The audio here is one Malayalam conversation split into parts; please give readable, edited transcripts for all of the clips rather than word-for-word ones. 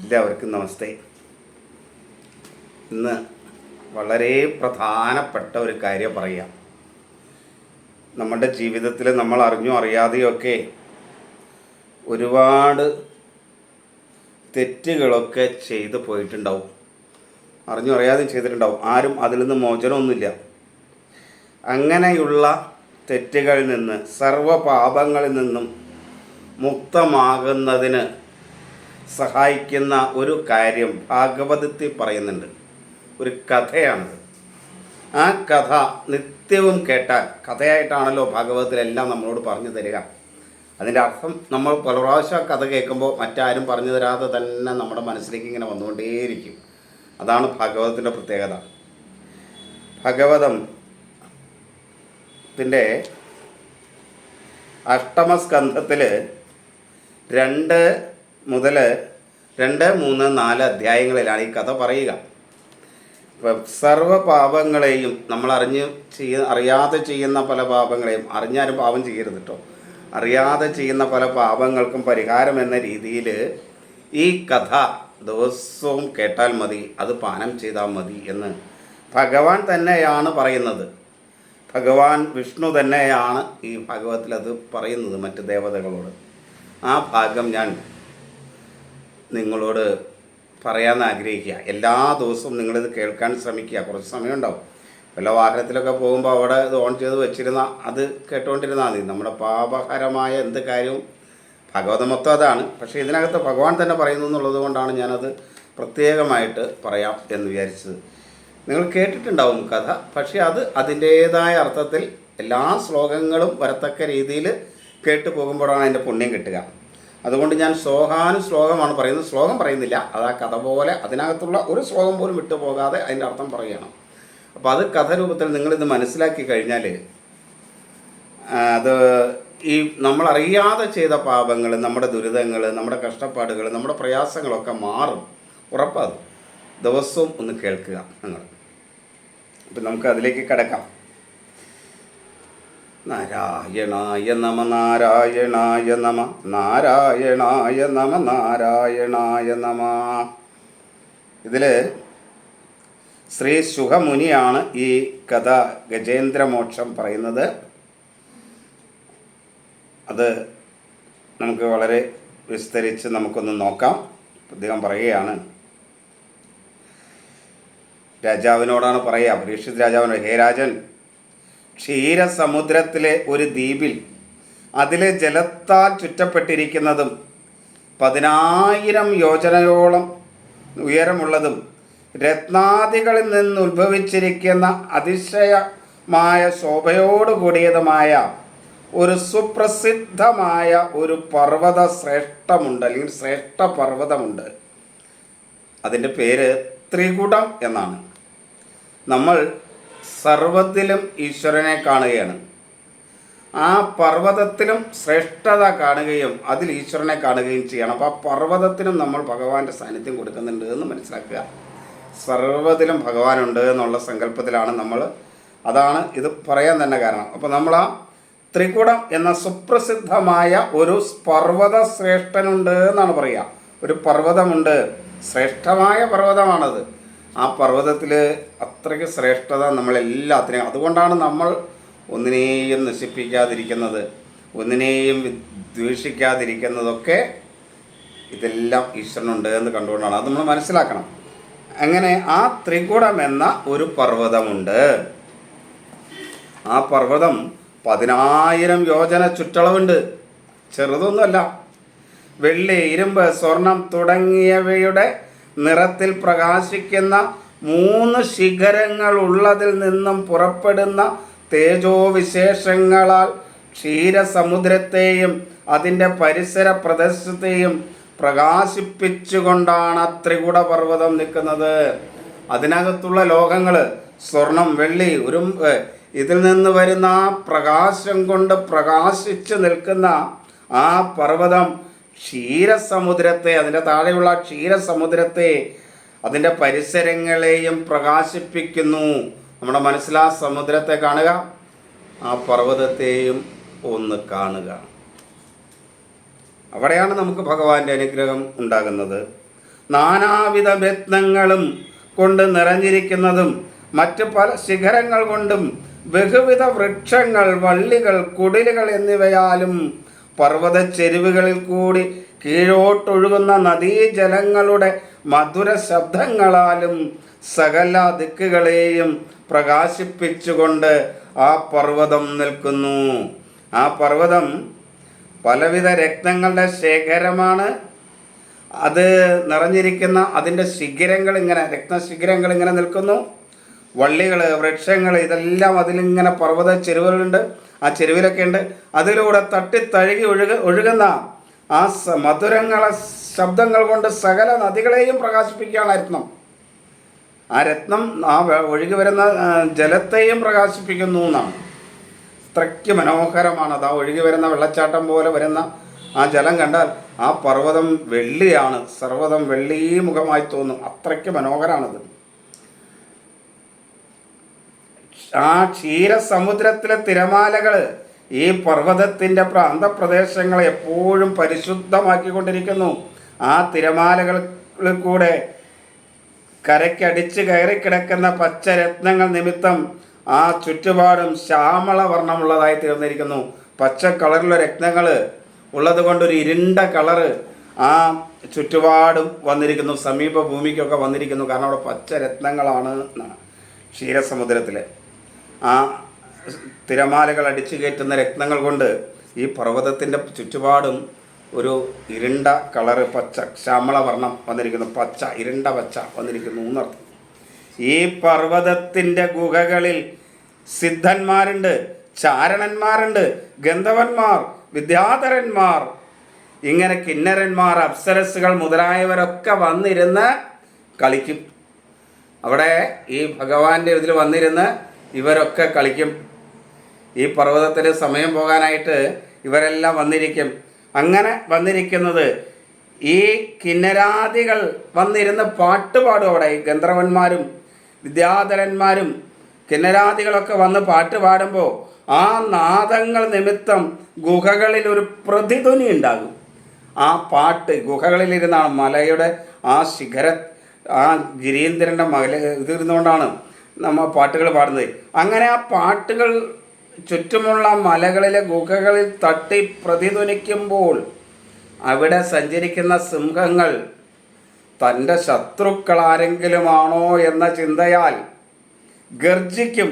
എല്ലാവർക്കും നമസ്തേ. ഇന്ന് വളരെ പ്രധാനപ്പെട്ട ഒരു കാര്യം പറയാം. നമ്മുടെ ജീവിതത്തിൽ നമ്മൾ അറിഞ്ഞോ അറിയാതെയൊക്കെ ഒരുപാട് തെറ്റുകളൊക്കെ ചെയ്തു പോയിട്ടുണ്ടാവും. അറിഞ്ഞോ അറിയാതെയും ചെയ്തിട്ടുണ്ടാവും. ആരും അതിൽ നിന്ന് മോചനമൊന്നുമില്ല. അങ്ങനെയുള്ള തെറ്റുകളിൽ നിന്ന്, സർവ്വപാപങ്ങളിൽ നിന്നും മുക്തമാകുന്നതിന് സഹായിക്കുന്ന ഒരു കാര്യം ഭാഗവതത്തിൽ പറയുന്നുണ്ട്. ഒരു കഥയാണത്. ആ കഥ നിത്യവും കേട്ടാൽ, കഥയായിട്ടാണല്ലോ ഭാഗവതത്തിലെല്ലാം നമ്മളോട് പറഞ്ഞു തരിക. അതിൻ്റെ അർത്ഥം നമ്മൾ പല പ്രാവശ്യം കഥ കേൾക്കുമ്പോൾ മറ്റാരും പറഞ്ഞു തരാതെ തന്നെ നമ്മുടെ മനസ്സിലേക്ക് ഇങ്ങനെ വന്നുകൊണ്ടേയിരിക്കും. അതാണ് ഭാഗവതത്തിൻ്റെ പ്രത്യേകത. ഭാഗവതത്തിൻ്റെ അഷ്ടമസ്കന്ധത്തിൽ 2 മുതൽ 2, 3, 4 അധ്യായങ്ങളിലാണ് ഈ കഥ പറയുക. സർവ്വപാപങ്ങളെയും നമ്മൾ അറിയാതെ ചെയ്യുന്ന പല പാപങ്ങളെയും, അറിഞ്ഞാലും പാപം ചെയ്യരുത് കേട്ടോ, അറിയാതെ ചെയ്യുന്ന പല പാപങ്ങൾക്കും പരിഹാരം എന്ന രീതിയിൽ ഈ കഥ ദിവസവും കേട്ടാൽ മതി, അത് പാനം ചെയ്താൽ മതി എന്ന് ഭഗവാൻ തന്നെയാണ് പറയുന്നത്. ഭഗവാൻ വിഷ്ണു തന്നെയാണ് ഈ ഭാഗവതത്തിൽ അത് പറയുന്നത് മറ്റ് ദേവതകളോട്. ആ ഭാഗം ഞാൻ നിങ്ങളോട് പറയാൻ ആഗ്രഹിക്കുക. എല്ലാ ദിവസവും നിങ്ങളിത് കേൾക്കാൻ ശ്രമിക്കുക. കുറച്ച് സമയം ഉണ്ടാവും. വല്ല വാഹനത്തിലൊക്കെ പോകുമ്പോൾ അവിടെ ഇത് ഓൺ ചെയ്ത് വെച്ചിരുന്ന അത് കേട്ടുകൊണ്ടിരുന്നാൽ മതി. നമ്മുടെ പാപകരമായ എന്ത് കാര്യവും, ഭാഗവതം മൊത്തം അതാണ്. പക്ഷേ ഇതിനകത്ത് ഭഗവാൻ തന്നെ പറയുന്നു എന്നുള്ളത് കൊണ്ടാണ് ഞാനത് പ്രത്യേകമായിട്ട് പറയാം എന്ന് വിചാരിച്ചത്. നിങ്ങൾ കേട്ടിട്ടുണ്ടാവും കഥ, പക്ഷേ അത് അതിൻ്റേതായ അർത്ഥത്തിൽ എല്ലാ ശ്ലോകങ്ങളും വരത്തക്ക രീതിയിൽ കേട്ടു പോകുമ്പോഴാണ് അതിൻ്റെ പുണ്യം കിട്ടുക. അതുകൊണ്ട് ഞാൻ ശ്ലോകമാണ് പറയുന്നത്. ശ്ലോകം പറയുന്നില്ല, അത് ആ കഥ പോലെ അതിനകത്തുള്ള ഒരു ശ്ലോകം പോലും വിട്ടുപോകാതെ അതിൻ്റെ അർത്ഥം പറയണം. അപ്പോൾ അത് കഥരൂപത്തിൽ നിങ്ങളിത് മനസ്സിലാക്കി കഴിഞ്ഞാൽ അത് ഈ നമ്മളറിയാതെ ചെയ്ത പാപങ്ങൾ, നമ്മുടെ ദുരിതങ്ങൾ, നമ്മുടെ കഷ്ടപ്പാടുകൾ, നമ്മുടെ പ്രയാസങ്ങളൊക്കെ മാറും. ഉറപ്പത് ദിവസവും ഒന്ന് കേൾക്കുക നിങ്ങൾ. അപ്പം നമുക്ക് അതിലേക്ക് കിടക്കാം. നാരായണായ നമ, നാരായണായ നമ, നാരായണായ നമ, നാരായണായ നമ. ഇതിൽ ശ്രീ ശുഖമുനിയാണ് ഈ കഥ ഗജേന്ദ്രമോക്ഷം പറയുന്നത്. അത് നമുക്ക് വളരെ വിസ്തരിച്ച് നമുക്കൊന്ന് നോക്കാം. അദ്ദേഹം പറയുകയാണ്, രാജാവിനോടാണ് പറയുക, പരീക്ഷിത് രാജാവിനോട്, ഹേ രാജൻ, ക്ഷീരസമുദ്രത്തിലെ ഒരു ദ്വീപിൽ അതിലെ ജലത്താൽ ചുറ്റപ്പെട്ടിരിക്കുന്നതും 10,000 യോജനയോളം ഉയരമുള്ളതും രത്നാദികളിൽ നിന്ന് ഉത്ഭവിച്ചിരിക്കുന്ന അതിശയമായ ശോഭയോടുകൂടിയതുമായ ഒരു സുപ്രസിദ്ധമായ ഒരു പർവ്വത ശ്രേഷ്ഠമുണ്ട്, അല്ലെങ്കിൽ ശ്രേഷ്ഠ പർവ്വതമുണ്ട്. അതിൻ്റെ പേര് ത്രികുടം എന്നാണ്. നമ്മൾ സർവത്തിലും ഈശ്വരനെ കാണുകയാണ്. ആ പർവ്വതത്തിലും ശ്രേഷ്ഠത കാണുകയും അതിൽ ഈശ്വരനെ കാണുകയും ചെയ്യണം. അപ്പോൾ ആ പർവ്വതത്തിനും നമ്മൾ ഭഗവാന്റെ സാന്നിധ്യം കൊടുക്കുന്നുണ്ട് എന്ന് മനസ്സിലാക്കുക. സർവ്വത്തിലും ഭഗവാനുണ്ട് എന്നുള്ള സങ്കല്പത്തിലാണ് നമ്മൾ. അതാണ് ഇത് പറയാൻ തന്നെ കാരണം. അപ്പോൾ നമ്മൾ ആ ത്രികുടം എന്ന സുപ്രസിദ്ധമായ ഒരു പർവ്വത ശ്രേഷ്ഠനുണ്ട് എന്നാണ് പറയുക. ഒരു പർവ്വതമുണ്ട്, ശ്രേഷ്ഠമായ പർവ്വതമാണത്. ആ പർവ്വതത്തിൽ അത്രയ്ക്ക് ശ്രേഷ്ഠത നമ്മളെല്ലാത്തിനെയും, അതുകൊണ്ടാണ് നമ്മൾ ഒന്നിനെയും നശിപ്പിക്കാതിരിക്കുന്നത്, ഒന്നിനെയും ദ്വേഷിക്കാതിരിക്കുന്നതൊക്കെ. ഇതെല്ലാം ഈശ്വരനുണ്ട് എന്ന് കണ്ടുകൊണ്ടാണ്. അത് നമ്മൾ മനസ്സിലാക്കണം. അങ്ങനെ ആ ത്രികുടം എന്ന ഒരു പർവ്വതമുണ്ട്. ആ പർവ്വതം 10,000 യോജന ചുറ്റളവുണ്ട്. ചെറുതൊന്നുമല്ല. വെള്ളി, ഇരുമ്പ്, സ്വർണം തുടങ്ങിയവയുടെ നിറത്തിൽ പ്രകാശിക്കുന്ന 3 ശിഖരങ്ങൾ ഉള്ളതിൽ നിന്നും പുറപ്പെടുന്ന തേജോവിശേഷങ്ങളാൽ ക്ഷീരസമുദ്രത്തെയും അതിൻ്റെ പരിസര പ്രദേശത്തെയും പ്രകാശിപ്പിച്ചുകൊണ്ടാണ് ത്രികുടപർവ്വതം നിൽക്കുന്നത്. അതിനകത്തുള്ള ലോഹങ്ങൾ, സ്വർണം, വെള്ളി, ഇരുമ്പ്, ഇതിൽ നിന്ന് വരുന്ന ആ പ്രകാശം കൊണ്ട് പ്രകാശിച്ച് നിൽക്കുന്ന ആ പർവ്വതം ക്ഷീരസമുദ്രത്തെ, അതിൻ്റെ താഴെയുള്ള ക്ഷീരസമുദ്രത്തെ, അതിൻ്റെ പരിസരങ്ങളെയും പ്രകാശിപ്പിക്കുന്നു. നമ്മുടെ മനസ്സിൽ ആ സമുദ്രത്തെ കാണുക, ആ പർവ്വതത്തെയും ഒന്ന് കാണുക. അവിടെയാണ് നമുക്ക് ഭഗവാന്റെ അനുഗ്രഹം ഉണ്ടാകുന്നത്. നാനാവിധ രത്നങ്ങളും കൊണ്ട് നിറഞ്ഞിരിക്കുന്നതും മറ്റ് പല ശിഖരങ്ങൾ കൊണ്ടും ബഹുവിധ വൃക്ഷങ്ങൾ, വള്ളികൾ, കുടിലുകൾ എന്നിവയാലും പർവ്വത ചെരുവുകളിൽ കൂടി കീഴോട്ടൊഴുകുന്ന നദീജലങ്ങളുടെ മധുര ശബ്ദങ്ങളാലും സകല ദിക്കുകളെയും പ്രകാശിപ്പിച്ചുകൊണ്ട് ആ പർവ്വതം നിൽക്കുന്നു. ആ പർവ്വതം പലവിധ രത്നങ്ങളുടെ ശേഖരമാണ്. അത് നിറഞ്ഞിരിക്കുന്ന അതിൻ്റെ ശിഖരങ്ങൾ ഇങ്ങനെ, രത്നശിഖരങ്ങൾ ഇങ്ങനെ നിൽക്കുന്നു. വള്ളികൾ, വൃക്ഷങ്ങൾ, ഇതെല്ലാം അതിലിങ്ങനെ പർവ്വത ചെരുവുകളുണ്ട്. ആ ചെരുവിലൊക്കെ ഉണ്ട്. അതിലൂടെ തട്ടിത്തഴുകി ഒഴുകുന്ന ആ മധുരങ്ങളെ ശബ്ദങ്ങൾ കൊണ്ട് സകല നദികളെയും പ്രകാശിപ്പിക്കുകയാണ് രത്നം. ആ രത്നം ആ ഒഴുകി വരുന്ന ജലത്തെയും പ്രകാശിപ്പിക്കുന്നു എന്നാണ്. അത്രയ്ക്ക് മനോഹരമാണത്. ആ ഒഴുകി വരുന്ന വെള്ളച്ചാട്ടം പോലെ വരുന്ന ആ ജലം കണ്ടാൽ ആ പർവ്വതം വെള്ളിയാണ്, സർവ്വതം വെള്ളീമുഖമായി തോന്നും. അത്രയ്ക്ക് മനോഹരമാണത്. ആ ക്ഷീരസമുദ്രത്തിലെ തിരമാലകൾ ഈ പർവ്വതത്തിൻ്റെ പ്രാന്തപ്രദേശങ്ങളെ എപ്പോഴും പരിശുദ്ധമാക്കിക്കൊണ്ടിരിക്കുന്നു. ആ തിരമാലകളിൽ കൂടെ കരയ്ക്കടിച്ച് കയറിക്കിടക്കുന്ന പച്ചരത്നങ്ങൾ നിമിത്തം ആ ചുറ്റുപാടും ശ്യാമള വർണ്ണമുള്ളതായി തീർന്നിരിക്കുന്നു. പച്ച കളറിലുള്ള രത്നങ്ങൾ ഉള്ളത് കൊണ്ടൊരു ഇരുണ്ട കളറ് ആ ചുറ്റുപാടും വന്നിരിക്കുന്നു. സമീപ ഭൂമിക്കൊക്കെ വന്നിരിക്കുന്നു. കാരണം അവിടെ പച്ച രത്നങ്ങളാണ് എന്നാണ്. ക്ഷീരസമുദ്രത്തിൽ ആ തിരമാലകൾ അടിച്ചു കയറ്റുന്ന രത്നങ്ങൾ കൊണ്ട് ഈ പർവ്വതത്തിൻ്റെ ചുറ്റുപാടും ഒരു ഇരുണ്ട കളറ്, പച്ച ശ്യാമള വർണ്ണം വന്നിരിക്കുന്നു. പച്ച, ഇരുണ്ട പച്ച വന്നിരിക്കുന്നു എന്നർത്ഥം. ഈ പർവ്വതത്തിൻ്റെ ഗുഹകളിൽ സിദ്ധന്മാരുണ്ട്, ചാരണന്മാരുണ്ട്, ഗന്ധർവന്മാർ, വിദ്യാധരന്മാർ, ഇങ്ങനെ കിന്നരന്മാർ, അപ്സരസുകൾ മുതലായവരൊക്കെ വന്നിരുന്ന് കളിക്കും. അവിടെ ഈ ഭഗവാന്റെ ഇതിൽ വന്നിരുന്ന് ഇവരൊക്കെ കളിക്കും. ഈ പർവ്വതത്തിൽ സമയം പോകാനായിട്ട് ഇവരെല്ലാം വന്നിരിക്കും. അങ്ങനെ വന്നിരിക്കുന്നത് ഈ കിന്നരാദികൾ വന്നിരുന്ന് പാട്ട് പാടും. അവിടെ ഈ ഗന്ധർവന്മാരും വിദ്യാധരന്മാരും കിന്നരാദികളൊക്കെ വന്ന് പാട്ട് പാടുമ്പോൾ ആ നാദങ്ങൾ നിമിത്തം ഗുഹകളിൽ ഒരു പ്രതിധ്വനി ഉണ്ടാകും. ആ പാട്ട് ഗുഹകളിലിരുന്നാണ്, മലയുടെ ആ ആ ഗിരീന്ദ്രൻ്റെ മല ഇതിരുന്നുകൊണ്ടാണ് നമ്മൾ പാട്ടുകൾ പാടുന്നത്. അങ്ങനെ ആ പാട്ടുകൾ ചുറ്റുമുള്ള മലകളിലെ ഗുഹകളിൽ തട്ടി പ്രതിധ്വനിക്കുമ്പോൾ അവിടെ സഞ്ചരിക്കുന്ന സിംഹങ്ങൾ തൻ്റെ ശത്രുക്കൾ ആരെങ്കിലുമാണോ എന്ന ചിന്തയാൽ ഗർജിക്കും.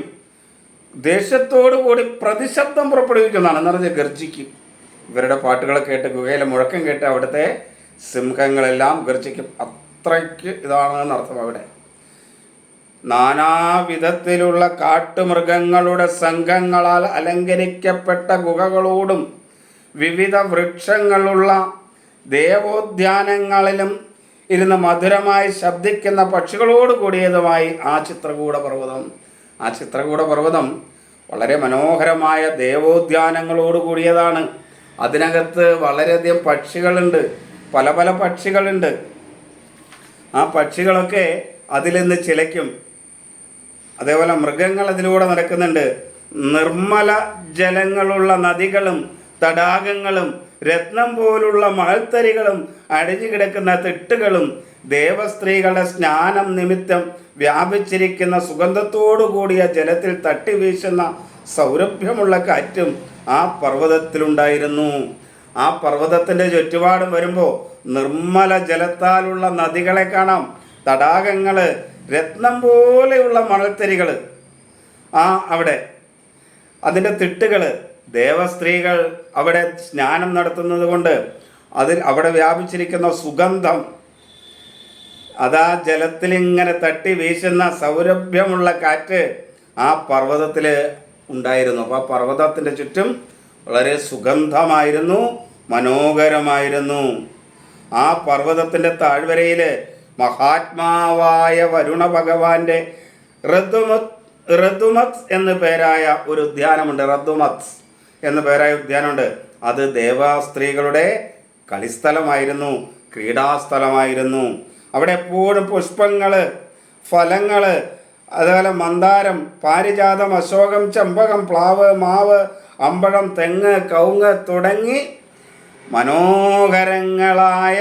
ദേഷ്യത്തോടു കൂടി പ്രതിശബ്ദം പുറപ്പെടുവിക്കുന്നതാണ് എന്ന് പറഞ്ഞ് ഗർജിക്കും. ഇവരുടെ പാട്ടുകൾ കേട്ട്, ഗുഹയിലെ മുഴക്കം കേട്ട് അവിടുത്തെ സിംഹങ്ങളെല്ലാം ഗർജിക്കും. അത്രയ്ക്ക് ഇതാണെന്ന് അർത്ഥം. അവിടെ നാനാവിധത്തിലുള്ള കാട്ടുമൃഗങ്ങളുടെ സംഘങ്ങളാൽ അലങ്കരിക്കപ്പെട്ട ഗുഹകളോടും വിവിധ വൃക്ഷങ്ങളുള്ള ദേവോദ്യാനങ്ങളിലും ഇരുന്ന് മധുരമായി ശബ്ദിക്കുന്ന പക്ഷികളോട് കൂടിയതുമായി ആ ചിത്രകൂട പർവ്വതം. ആ ചിത്രകൂട പർവ്വതം വളരെ മനോഹരമായ ദേവോദ്യാനങ്ങളോട് കൂടിയതാണ്. അതിനകത്ത് വളരെയധികം പക്ഷികളുണ്ട്, പല പല പക്ഷികളുണ്ട്. ആ പക്ഷികളൊക്കെ അതിൽ നിന്ന് ചിലയ്ക്കും. അതേപോലെ മൃഗങ്ങൾ അതിലൂടെ നടക്കുന്നുണ്ട്. നിർമ്മല ജലങ്ങളുള്ള നദികളും തടാകങ്ങളും രത്നം പോലുള്ള മണൽത്തരികളും അടിഞ്ഞു കിടക്കുന്ന തിട്ടുകളും ദേവസ്ത്രീകളുടെ സ്നാനം നിമിത്തം വ്യാപിച്ചിരിക്കുന്ന സുഗന്ധത്തോടു കൂടിയ ജലത്തിൽ തട്ടി വീശുന്ന സൗരഭ്യമുള്ള കാറ്റും ആ പർവ്വതത്തിലുണ്ടായിരുന്നു. ആ പർവ്വതത്തിൻ്റെ ചുറ്റുപാടും വരുമ്പോൾ നിർമ്മല ജലത്താലുള്ള നദികളെ കാണാം, തടാകങ്ങൾ, രത്നം പോലെയുള്ള മണൽത്തരികൾ അവിടെ, അതിൻ്റെ തിട്ടുകൾ. ദേവസ്ത്രീകൾ അവിടെ സ്നാനം നടത്തുന്നത് കൊണ്ട് അവിടെ വ്യാപിച്ചിരിക്കുന്ന സുഗന്ധം, അതാ ജലത്തിലിങ്ങനെ തട്ടി വീശുന്ന സൗരഭ്യമുള്ള കാറ്റ് ആ പർവ്വതത്തിൽ ഉണ്ടായിരുന്നു. അപ്പോൾ ആ പർവ്വതത്തിൻ്റെ ചുറ്റും വളരെ സുഗന്ധമായിരുന്നു, മനോഹരമായിരുന്നു. ആ പർവ്വതത്തിൻ്റെ താഴ്വരയിൽ മഹാത്മാവായ വരുണ ഭഗവാന്റെ ഋതുമത് എന്ന് പേരായ ഒരു ഉദ്യാനമുണ്ട്. ഋതുമത് എന്ന് പേരായ ഉദ്യാനമുണ്ട്. അത് ദേവസ്ത്രീകളുടെ കളിസ്ഥലമായിരുന്നു, ക്രീഡാസ്ഥലമായിരുന്നു. അവിടെ എപ്പോഴും പുഷ്പങ്ങൾ, ഫലങ്ങൾ, അതുപോലെ മന്ദാരം, പാരിജാതം, അശോകം, ചെമ്പകം, പ്ലാവ്, മാവ്, അമ്പഴം, തെങ്ങ്, കവുങ്ങ് തുടങ്ങി മനോഹരങ്ങളായ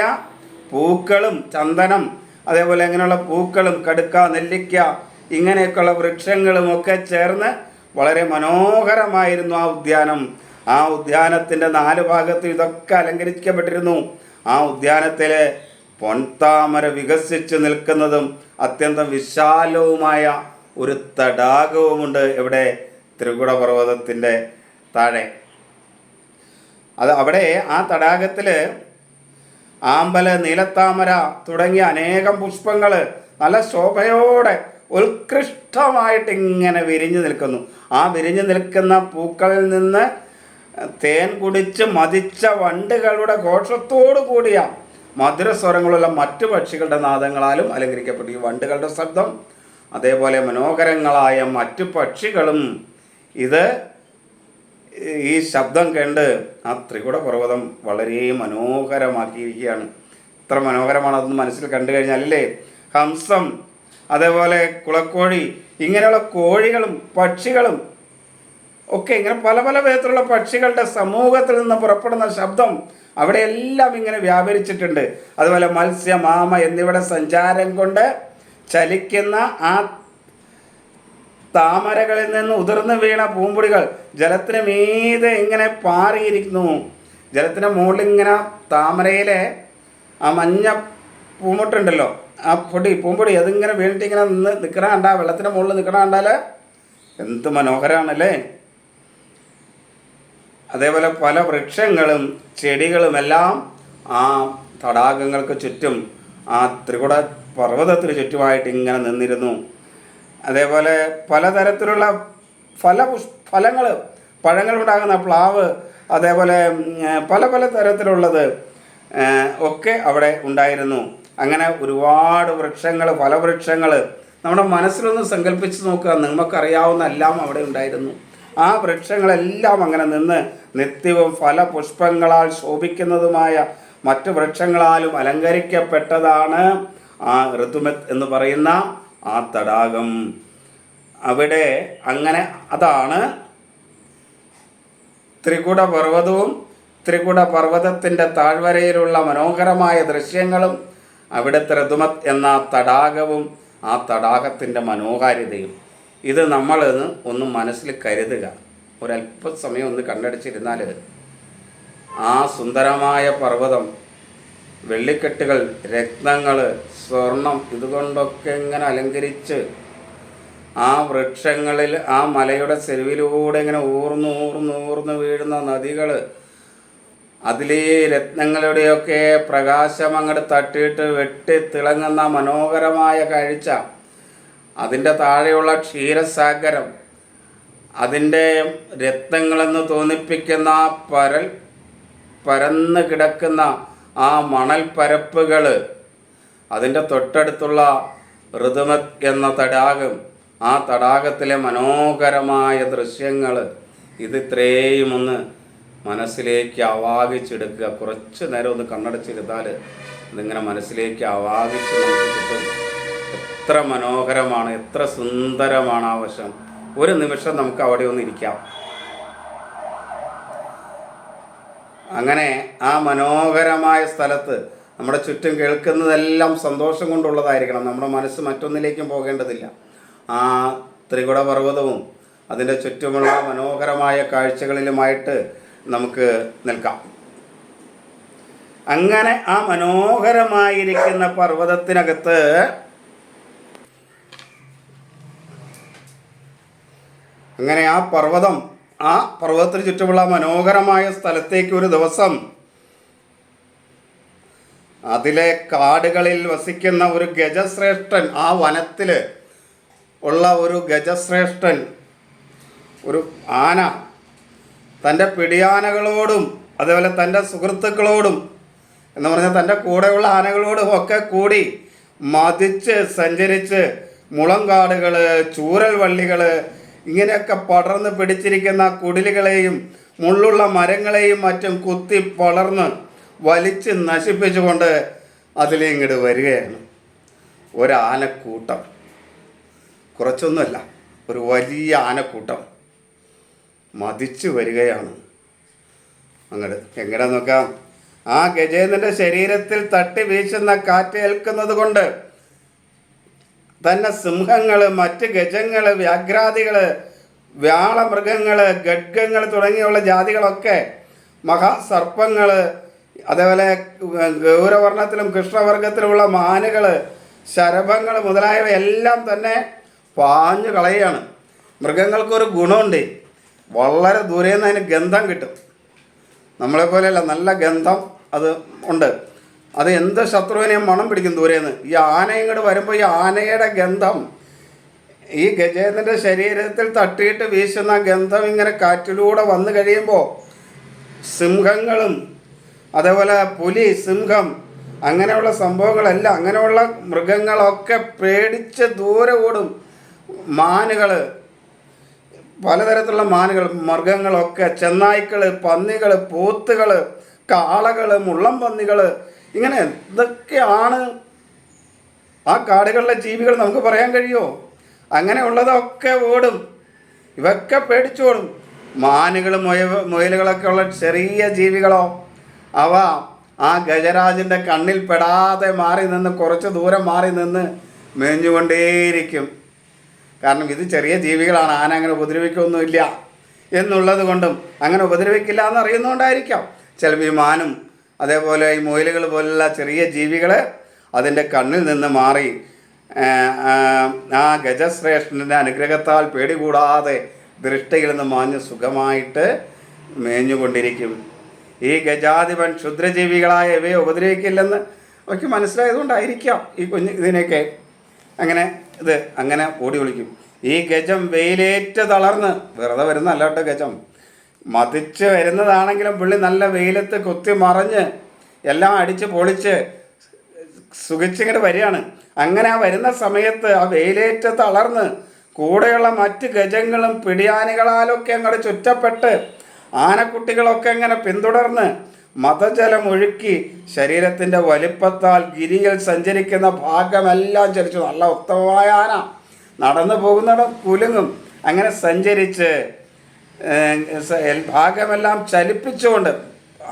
പൂക്കളും ചന്ദനം, അതേപോലെ അങ്ങനെയുള്ള പൂക്കളും കടുക്ക, നെല്ലിക്ക, ഇങ്ങനെയൊക്കെയുള്ള വൃക്ഷങ്ങളും ഒക്കെ ചേർന്ന് വളരെ മനോഹരമായിരുന്നു ആ ഉദ്യാനം. ആ ഉദ്യാനത്തിൻ്റെ 4 ഭാഗത്തും ഇതൊക്കെ അലങ്കരിക്കപ്പെട്ടിരുന്നു. ആ ഉദ്യാനത്തിൽ പൊൻതാമര വികസിച്ച് നിൽക്കുന്നതും അത്യന്തം വിശാലവുമായ ഒരു തടാകവുമുണ്ട് ഇവിടെ ത്രികുട പർവ്വതത്തിൻ്റെ താഴെ. അവിടെ ആ തടാകത്തിൽ ആമ്പല്, നീലത്താമര തുടങ്ങിയ അനേകം പുഷ്പങ്ങൾ നല്ല ശോഭയോടെ ഉത്കൃഷ്ടമായിട്ട് ഇങ്ങനെ വിരിഞ്ഞു നിൽക്കുന്നു. ആ വിരിഞ്ഞു നിൽക്കുന്ന പൂക്കളിൽ നിന്ന് തേൻ കുടിച്ച് മതിച്ച വണ്ടുകളുടെ ഘോഷത്തോടു കൂടിയ മധുരസ്വരങ്ങളുള്ള മറ്റു പക്ഷികളുടെ നാദങ്ങളാലും അലങ്കരിക്കപ്പെട്ടു. ഈ വണ്ടുകളുടെ ശബ്ദം, അതേപോലെ മനോഹരങ്ങളായ മറ്റു പക്ഷികളും ഈ ശബ്ദം കേട്ട് ആ ത്രികുട പർവ്വതം വളരെ മനോഹരമാക്കിയിരിക്കുകയാണ്. ഇത്ര മനോഹരമാണതെന്ന് മനസ്സിൽ കണ്ടു കഴിഞ്ഞാലല്ലേ. ഹംസം, അതേപോലെ കുളക്കോഴി, ഇങ്ങനെയുള്ള കോഴികളും പക്ഷികളും ഒക്കെ ഇങ്ങനെ പല പല വിധത്തിലുള്ള പക്ഷികളുടെ സമൂഹത്തിൽ നിന്ന് പുറപ്പെടുന്ന ശബ്ദം അവിടെയെല്ലാം ഇങ്ങനെ വ്യാപരിച്ചിട്ടുണ്ട്. അതുപോലെ മത്സ്യ, മാമ എന്നിവയുടെ സഞ്ചാരം കൊണ്ട് ചലിക്കുന്ന ആ താമരകളിൽ നിന്ന് ഉതിർന്നു വീണ പൂമ്പൊടികൾ ജലത്തിന് മീതെ ഇങ്ങനെ പാറിയിരിക്കുന്നു. ജലത്തിന് മുകളിൽ ഇങ്ങനെ താമരയിലെ ആ മഞ്ഞ പൂമുട്ടുണ്ടല്ലോ, ആ പൂമ്പൊടി അതിങ്ങനെ വീണിട്ട് ഇങ്ങനെ നിൽക്കണ കണ്ടാ, വെള്ളത്തിൻ്റെ മുകളിൽ നിൽക്കണ കണ്ടാൽ എന്ത് മനോഹരമാണല്ലേ. അതേപോലെ പല വൃക്ഷങ്ങളും ചെടികളുമെല്ലാം ആ തടാകങ്ങൾക്ക് ചുറ്റും, ആ ത്രികുട പർവ്വതത്തിന് ചുറ്റുമായിട്ട് ഇങ്ങനെ നിന്നിരുന്നു. അതേപോലെ പലതരത്തിലുള്ള പഴങ്ങളുണ്ടാകുന്ന പ്ലാവ്, അതേപോലെ പല പല തരത്തിലുള്ളത് ഒക്കെ അവിടെ ഉണ്ടായിരുന്നു. അങ്ങനെ ഒരുപാട് വൃക്ഷങ്ങൾ, ഫലവൃക്ഷങ്ങൾ നമ്മുടെ മനസ്സിലൊന്ന് സങ്കല്പിച്ച് നോക്കുക. നമുക്കറിയാവുന്ന എല്ലാം അവിടെ ഉണ്ടായിരുന്നു. ആ വൃക്ഷങ്ങളെല്ലാം അങ്ങനെ നിന്ന് നിത്യവും ഫലപുഷ്പങ്ങളാൽ ശോഭിക്കുന്നതുമായ മറ്റു വൃക്ഷങ്ങളാലും അലങ്കരിക്കപ്പെട്ടതാണ് ആ ഋതുമത് എന്ന് പറയുന്ന ആ തടാകം. അവിടെ അങ്ങനെ അതാണ് ത്രികുട പർവ്വതവും ത്രികുട പർവ്വതത്തിൻ്റെ താഴ്വരയിലുള്ള മനോഹരമായ ദൃശ്യങ്ങളും അവിടുത്തെ ഋതുമത് എന്ന തടാകവും ആ തടാകത്തിൻ്റെ മനോഹാരിതയും. ഇത് നമ്മൾ ഒന്ന് മനസ്സിൽ കരുതുക. ഒരല്പസമയം ഒന്ന് കണ്ണടച്ചിരുന്നാൽ ആ സുന്ദരമായ പർവ്വതം, വെള്ളിക്കെട്ടുകൾ, രത്നങ്ങൾ, സ്വർണം ഇതുകൊണ്ടൊക്കെ ഇങ്ങനെ അലങ്കരിച്ച് ആ വൃക്ഷങ്ങളിൽ ആ മലയുടെ ചെരുവിലൂടെ ഇങ്ങനെ ഊർന്ന് വീഴുന്ന നദികൾ, അതിലീ രത്നങ്ങളുടെയൊക്കെ പ്രകാശം അങ്ങോട്ട് തട്ടിയിട്ട് വെട്ടി തിളങ്ങുന്ന മനോഹരമായ കാഴ്ച, അതിൻ്റെ താഴെയുള്ള ക്ഷീരസാഗരം, അതിൻ്റെ രത്നങ്ങളെന്ന് തോന്നിപ്പിക്കുന്ന പരന്ന് കിടക്കുന്ന ആ മണൽ പരപ്പുകൾ, അതിൻ്റെ തൊട്ടടുത്തുള്ള ഋതുമത് എന്ന തടാകം, ആ തടാകത്തിലെ മനോഹരമായ ദൃശ്യങ്ങൾ, ഇത്രയും ഒന്ന് മനസ്സിലേക്ക് ആവാഹിച്ചെടുക്കുക. കുറച്ച് നേരം ഒന്ന് കണ്ണടച്ചിരുന്നാൽ ഇതിങ്ങനെ മനസ്സിലേക്ക് ആവാഹിച്ച് നമുക്ക് കിട്ടും. എത്ര മനോഹരമാണ്, എത്ര സുന്ദരമാണ് ആ വശം. ഒരു നിമിഷം നമുക്ക് അവിടെ ഒന്ന് ഇരിക്കാം. അങ്ങനെ ആ മനോഹരമായ സ്ഥലത്ത് നമ്മുടെ ചുറ്റും കേൾക്കുന്നതെല്ലാം സന്തോഷം കൊണ്ടുള്ളതായിരിക്കണം. നമ്മുടെ മനസ്സ് മറ്റൊന്നിലേക്കും പോകേണ്ടതില്ല. ആ ത്രികുട പർവ്വതവും അതിൻ്റെ ചുറ്റുമുള്ള മനോഹരമായ കാഴ്ചകളിലുമായിട്ട് നമുക്ക് നിൽക്കാം. അങ്ങനെ ആ മനോഹരമായിരിക്കുന്ന പർവ്വതത്തിനകത്ത് അങ്ങനെ ആ പർവ്വതത്തിന് ചുറ്റുമുള്ള മനോഹരമായ സ്ഥലത്തേക്ക് ഒരു ദിവസം അതിലെ കാടുകളിൽ വസിക്കുന്ന ഒരു ഗജശ്രേഷ്ഠൻ, ആ വനത്തിൽ ഉള്ള ഒരു ഗജശ്രേഷ്ഠൻ, ഒരു ആന തൻ്റെ പിടിയാനകളോടും അതേപോലെ തൻ്റെ സുഹൃത്തുക്കളോടും എന്ന് പറഞ്ഞാൽ തൻ്റെ കൂടെയുള്ള ആനകളോടും ഒക്കെ കൂടി മതിച്ച് സഞ്ചരിച്ച് മുളങ്കാടുകൾ, ചൂരൽ വള്ളികൾ, ഇങ്ങനെയൊക്കെ പടർന്ന് പിടിച്ചിരിക്കുന്ന കുടിലുകളെയും മുള്ളുള്ള മരങ്ങളെയും മറ്റും കുത്തി പടർന്ന് വലിച്ച് നശിപ്പിച്ചുകൊണ്ട് അതിലിങ്ങോട്ട് വരികയാണ് ഒരാനക്കൂട്ടം. കുറച്ചൊന്നുമല്ല, ഒരു വലിയ ആനക്കൂട്ടം മതിച്ച് വരികയാണ് അങ്ങോട്ട്. എങ്ങനെയാ നോക്കാം, ആ ഗജേന്ദ്രൻ്റെ ശരീരത്തിൽ തട്ടി വീശുന്ന കാറ്റ് ഏൽക്കുന്നത് കൊണ്ട് തന്നെ സിംഹങ്ങൾ, മറ്റ് ഗജങ്ങൾ, വ്യാഘ്രാദികൾ, വ്യാളമൃഗങ്ങൾ, ഗഡ്ഗങ്ങൾ തുടങ്ങിയുള്ള ജാതികളൊക്കെ, മഹാസർപ്പങ്ങൾ, അതേപോലെ ഗൗരവർണ്ണത്തിലും കൃഷ്ണവർഗത്തിലുമുള്ള മാനുകൾ, ശരഭങ്ങൾ മുതലായവ എല്ലാം തന്നെ പാഞ്ഞു കളയുകയാണ്. മൃഗങ്ങൾക്കൊരു ഗുണമുണ്ട്, വളരെ ദൂരെ നിന്ന് അതിന് ഗന്ധം കിട്ടും. നമ്മളെപ്പോലെയല്ല, നല്ല ഗന്ധം അത് ഉണ്ട്. അത് എന്ത് ശത്രുവിനെയും മണം പിടിക്കും ദൂരേന്ന്. ഈ ആന ഇങ്ങോട്ട് വരുമ്പോൾ ഈ ആനയുടെ ഗന്ധം ഈ ഗജേന്ദ്രൻ്റെ ശരീരത്തിൽ തട്ടിയിട്ട് വീശുന്ന ഗന്ധം ഇങ്ങനെ കാറ്റിലൂടെ വന്നു കഴിയുമ്പോൾ സിംഹങ്ങളും അതേപോലെ പുലി, സിംഹം, അങ്ങനെയുള്ള സംഭവങ്ങളെല്ലാം, അങ്ങനെയുള്ള മൃഗങ്ങളൊക്കെ പേടിച്ച് ദൂരെ ഓടും. മാനുകൾ, പലതരത്തിലുള്ള മാനുകൾ, മൃഗങ്ങളൊക്കെ, ചെന്നായ്ക്കൾ, പന്നികൾ, പോത്തുകൾ, കാളകൾ, മുള്ളം പന്നികൾ, ഇങ്ങനെ ഇതൊക്കെയാണ് ആ കാടുകളിലെ ജീവികൾ. നമുക്ക് പറയാൻ കഴിയുമോ? അങ്ങനെയുള്ളതൊക്കെ ഓടും, ഇവയൊക്കെ പേടിച്ചോടും. മാനുകൾ, മുയലുകളൊക്കെ ഉള്ള ചെറിയ ജീവികളോ അവ ആ ഗജരാജൻ്റെ കണ്ണിൽ പെടാതെ മാറി നിന്ന്, കുറച്ച് ദൂരം മാറി നിന്ന് മേഞ്ഞുകൊണ്ടേയിരിക്കും. കാരണം ഇത് ചെറിയ ജീവികളാണ്, ആന അങ്ങനെ ഉപദ്രവിക്കൊന്നുമില്ല എന്നുള്ളത് കൊണ്ടും അങ്ങനെ ഉപദ്രവിക്കില്ല എന്നറിയുന്നതുകൊണ്ടായിരിക്കാം ചിലപ്പോൾ ഈ മാനും അതേപോലെ ഈ മുയലുകൾ പോലുള്ള ചെറിയ ജീവികൾ അതിൻ്റെ കണ്ണിൽ നിന്ന് മാറി ആ ഗജശ്രേഷ്ഠൻ്റെ അനുഗ്രഹത്താൽ പേടി കൂടാതെ ദൃഷ്ടിയിൽ നിന്ന് മാഞ്ഞ് സുഖമായിട്ട് മേഞ്ഞുകൊണ്ടിരിക്കും. ഈ ഗജാധിപൻ ക്ഷുദ്രജീവികളായ ഇവയെ ഉപദ്രവിക്കില്ലെന്ന് അവയ്ക്ക് മനസ്സിലായതുകൊണ്ടായിരിക്കാം ഈ ഇതിനെയൊക്കെ അങ്ങനെ ഓടി ഒളിക്കും. ഈ ഗജം വെയിലേറ്റ് തളർന്ന്, വെറുതെ വരുന്നല്ല കേട്ടോ ഗജം, മതിച്ച് വരുന്നതാണെങ്കിലും പുള്ളി നല്ല വെയിലത്ത് കുത്തി മറിഞ്ഞ് എല്ലാം അടിച്ച് പൊളിച്ച് സുഖിച്ചിങ്ങോട്ട് വരികയാണ്. അങ്ങനെ ആ വരുന്ന സമയത്ത് ആ വെയിലേറ്റ് തളർന്ന് കൂടെയുള്ള മറ്റ് ഗജങ്ങളും പിടിയാനികളാലൊക്കെ അങ്ങോട്ട് ചുറ്റപ്പെട്ട് ആനക്കുട്ടികളൊക്കെ ഇങ്ങനെ പിന്തുടർന്ന് മതജലം ഒഴുക്കി ശരീരത്തിൻ്റെ വലിപ്പത്താൽ ഗിരിയിൽ സഞ്ചരിക്കുന്ന ഭാഗമെല്ലാം ചലിച്ചു. നല്ല ഉത്തമമായ ആന നടന്നു പോകുന്നിടം കുലുങ്ങും. അങ്ങനെ സഞ്ചരിച്ച് ഭാഗമെല്ലാം ചലിപ്പിച്ചുകൊണ്ട്,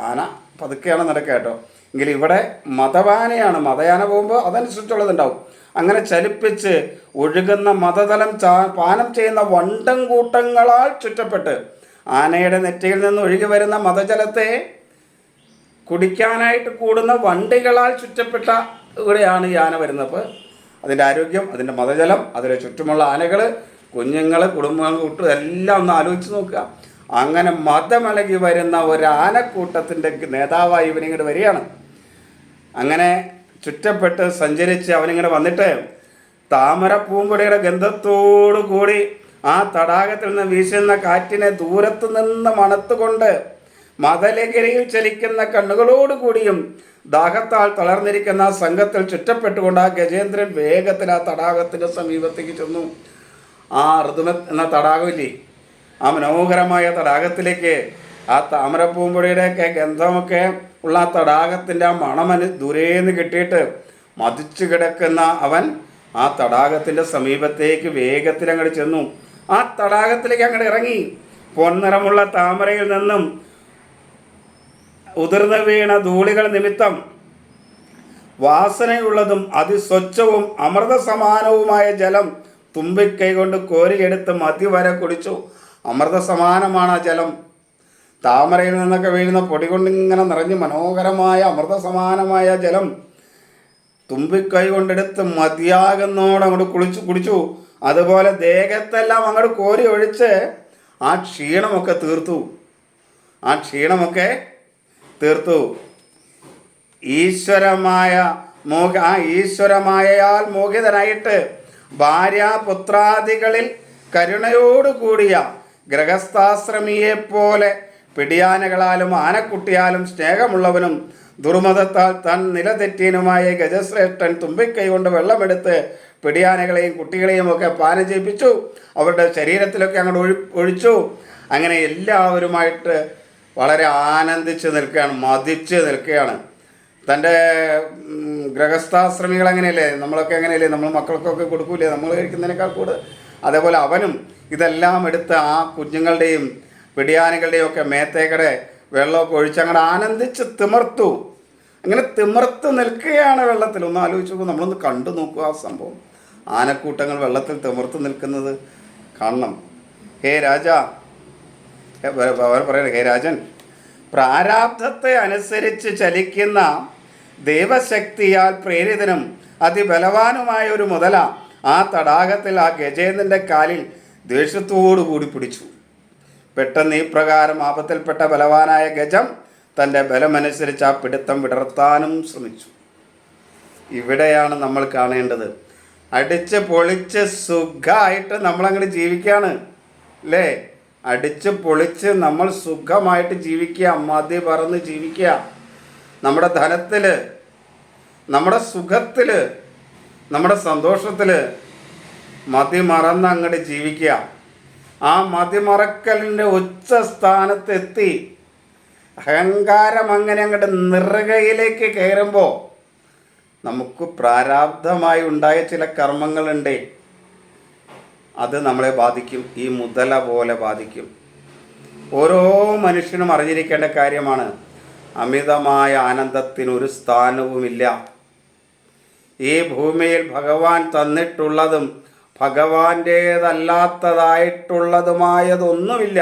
ആന പതുക്കെയാണ് നടക്കുക കേട്ടോ, എങ്കിൽ ഇവിടെ മതവാനയാണ്. മതയാന പോകുമ്പോൾ അതനുസരിച്ചുള്ളതുണ്ടാവും. അങ്ങനെ ചലിപ്പിച്ച് ഒഴുകുന്ന മതതലം പാനം ചെയ്യുന്ന വണ്ടം കൂട്ടങ്ങളാൽ ചുറ്റപ്പെട്ട് ആനയുടെ നെറ്റിയിൽ നിന്ന് ഒഴുകി വരുന്ന മതജലത്തെ കുടിക്കാനായിട്ട് കൂടുന്ന വണ്ടികളാൽ ചുറ്റപ്പെട്ട ഇവിടെയാണ് ഈ ആന വരുന്നത്. അപ്പോൾ അതിൻ്റെ ആരോഗ്യം, അതിൻ്റെ മതജലം, അതിലെ ചുറ്റുമുള്ള ആനകൾ, കുഞ്ഞുങ്ങൾ, കുടുംബങ്ങൾ, കൂട്ടും എല്ലാം ഒന്ന് ആലോചിച്ച് നോക്കുക. അങ്ങനെ മതമിളകി വരുന്ന ഒരു ആനക്കൂട്ടത്തിൻ്റെ നേതാവായി ഇവനിങ്ങോട്ട് വരികയാണ്. അങ്ങനെ ചുറ്റപ്പെട്ട് സഞ്ചരിച്ച് അവനിങ്ങനെ വന്നിട്ട് താമരപ്പൂമ്പൊടിയുടെ ഗന്ധത്തോടു കൂടി ആ തടാകത്തിൽ നിന്ന് വീശുന്ന കാറ്റിനെ ദൂരത്തു നിന്ന് മണത്തുകൊണ്ട് മതലഗിരിയിൽ ചലിക്കുന്ന കണ്ണുകളോടുകൂടിയും ദാഹത്താൽ തളർന്നിരിക്കുന്ന ആ സംഘത്തിൽ ചുറ്റപ്പെട്ടുകൊണ്ട് ആ ഗജേന്ദ്രൻ വേഗത്തിൽ ആ തടാകത്തിൻ്റെ സമീപത്തേക്ക് ചെന്നു. ആ ഋതുമ എന്ന തടാകമില്ലേ, ആ മനോഹരമായ തടാകത്തിലേക്ക്, ആ താമരപ്പൂമ്പൊടിയുടെയൊക്കെ ഗന്ധമൊക്കെ ഉള്ള ആ തടാകത്തിൻ്റെ ആ മണമന് ദൂരേന്ന് കിട്ടിയിട്ട് മതിച്ചു കിടക്കുന്ന അവൻ ആ തടാകത്തിൻ്റെ സമീപത്തേക്ക് വേഗത്തിൽ അങ്ങോട്ട് ചെന്നു. ആ തടാകത്തിലേക്ക് അങ്ങോട്ട് ഇറങ്ങി. പൊൻനിറമുള്ള താമരയിൽ നിന്നും ഉതിർന്നു വീണ ധൂളികൾ നിമിത്തം വാസനയുള്ളതും അതിസ്വച്ഛവും അമൃത സമാനവുമായ ജലം തുമ്പിക്കൈ കൊണ്ട് കോരിയെടുത്ത് മതി വരെ കുടിച്ചു. അമൃത സമാനമാണ് ആ ജലം. താമരയിൽ നിന്നൊക്കെ വീഴുന്ന പൊടി കൊണ്ടിങ്ങനെ നിറഞ്ഞ് മനോഹരമായ അമൃത സമാനമായ ജലം തുമ്പിക്കൈ കൊണ്ടെടുത്ത് മതിയാകുന്നോടെ അങ്ങോട്ട് കുടിച്ചു. അതുപോലെ ദേഹത്തെല്ലാം അങ്ങോട്ട് കോരി ഒഴിച്ച് ആ ക്ഷീണമൊക്കെ തീർത്തു. ഈശ്വരമായയാൽ മോഹിതനായിട്ട് ഭാര്യാപുത്രാദികളിൽ കരുണയോടുകൂടിയ ഗൃഹസ്ഥാശ്രമിയെപ്പോലെ പിടിയാനകളാലും ആനക്കുട്ടിയാലും സ്നേഹമുള്ളവനും ദുർമതത്താൽ താൻ നിലതെറ്റീനുമായ ഗജശ്രേഷ്ഠൻ തുമ്പിക്കൈ കൊണ്ട് വെള്ളമെടുത്ത് പിടിയാനകളെയും കുട്ടികളെയും ഒക്കെ പാനം ചെയ്യിപ്പിച്ചു. അവരുടെ ശരീരത്തിലൊക്കെ അങ്ങോട്ട് ഒഴിച്ചു. അങ്ങനെ എല്ലാവരുമായിട്ട് വളരെ ആനന്ദിച്ച് നിൽക്കുകയാണ്, മതിച്ച് നിൽക്കുകയാണ്. തൻ്റെ ഗൃഹസ്ഥാശ്രമികൾ അങ്ങനെയല്ലേ, നമ്മളൊക്കെ അങ്ങനെയല്ലേ, നമ്മൾ മക്കൾക്കൊക്കെ കൊടുക്കൂലേ നമ്മൾ കഴിക്കുന്നതിനേക്കാൾ കൂടുതൽ. അതേപോലെ അവനും ഇതെല്ലാം എടുത്ത് ആ കുഞ്ഞുങ്ങളുടെയും പിടിയാനകളുടെയും ഒക്കെ മേത്തേക്കടെ വെള്ളമൊക്കെ ഒഴിച്ച് അങ്ങോട്ട് ആനന്ദിച്ച് തിമർത്തു. അങ്ങനെ തിമിർത്ത് നിൽക്കുകയാണ് വെള്ളത്തിൽ. ഒന്ന് ആലോചിച്ച് നോക്കൂ, നമ്മളൊന്ന് കണ്ടു നോക്കുക ആ സംഭവം. ആനക്കൂട്ടങ്ങൾ വെള്ളത്തിൽ തിമിർത്ത് നിൽക്കുന്നത് കാണണം. ഹേ രാജ, അവർ പറയണേ, ഹേ രാജൻ, പ്രാരാബ്ധത്തെ അനുസരിച്ച് ചലിക്കുന്ന ദൈവശക്തിയാൽ പ്രേരിതനും അതിബലവാനുമായ ഒരു മുതല ആ തടാകത്തിൽ ആ ഗജേന്ദ്രൻ്റെ കാലിൽ ദേഷ്യത്തോടു കൂടി പിടിച്ചു. പെട്ടെന്ന് ഈ പ്രകാരം ആപത്തിൽപ്പെട്ട ബലവാനായ ഗജം തൻ്റെ ബലമനുസരിച്ച് ആ പിടുത്തം വിടർത്താനും ശ്രമിച്ചു. ഇവിടെയാണ് നമ്മൾ കാണേണ്ടത്. അടിച്ച് പൊളിച്ച് സുഖമായിട്ട് നമ്മളങ്ങോട്ട് ജീവിക്കുകയാണ് അല്ലേ? അടിച്ച് പൊളിച്ച് നമ്മൾ സുഖമായിട്ട് ജീവിക്കുക, മതി പറന്ന് ജീവിക്കുക. നമ്മുടെ ധനത്തിൽ, നമ്മുടെ സുഖത്തിൽ, നമ്മുടെ സന്തോഷത്തിൽ മതി മറന്ന് അങ്ങോട്ട് ജീവിക്കുക. ആ മതിമറക്കലിൻ്റെ ഉച്ച സ്ഥാനത്തെത്തി അഹങ്കാരം അങ്ങനെ അങ്ങോട്ട് നെറുകയിലേക്ക് കയറുമ്പോൾ നമുക്ക് പ്രാരാബ്ധമായി ഉണ്ടായ ചില കർമ്മങ്ങളുണ്ട്. അത് നമ്മളെ ബാധിക്കും, ഈ മുതല പോലെ ബാധിക്കും. ഓരോ മനുഷ്യനും അറിഞ്ഞിരിക്കേണ്ട കാര്യമാണ്, അമിതമായ ആനന്ദത്തിനൊരു സ്ഥാനവുമില്ല. ഈ ഭൂമിയിൽ ഭഗവാൻ തന്നിട്ടുള്ളതും ഭഗവാന്റേതല്ലാത്തതായിട്ടുള്ളതുമായതൊന്നുമില്ല.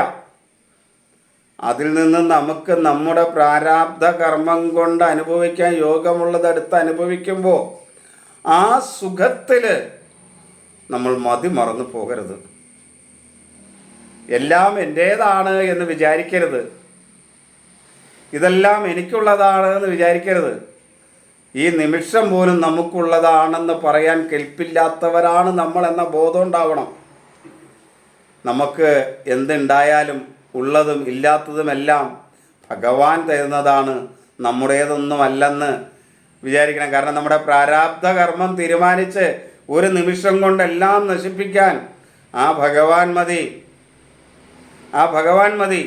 അതിൽ നിന്ന് നമുക്ക് നമ്മുടെ പ്രാരാബ്ധ കർമ്മം കൊണ്ട് അനുഭവിക്കാൻ യോഗമുള്ളതെടുത്ത് അനുഭവിക്കുമ്പോൾ ആ സുഖത്തിൽ നമ്മൾ മതി മറന്നു പോകരുത്. എല്ലാം എൻ്റേതാണ് എന്ന് വിചാരിക്കരുത്. ഇതെല്ലാം എനിക്കുള്ളതാണ് എന്ന് വിചാരിക്കരുത്. ഈ നിമിഷം പോലും നമുക്കുള്ളതാണെന്ന് പറയാൻ കെൽപ്പില്ലാത്തവരാണ് നമ്മൾ എന്ന ബോധം ഉണ്ടാവണം. നമുക്ക് എന്തുണ്ടായാലും ഉള്ളതും ഇല്ലാത്തതുമെല്ലാം ഭഗവാൻ തരുന്നതാണ്, നമ്മുടേതൊന്നുമല്ലെന്ന് വിചാരിക്കണം. കാരണം നമ്മുടെ പ്രാരാബ്ധ കർമ്മം തീരുമാനിച്ച് ഒരു നിമിഷം കൊണ്ടെല്ലാം നശിപ്പിക്കാൻ ആ ഭഗവാൻ മതി.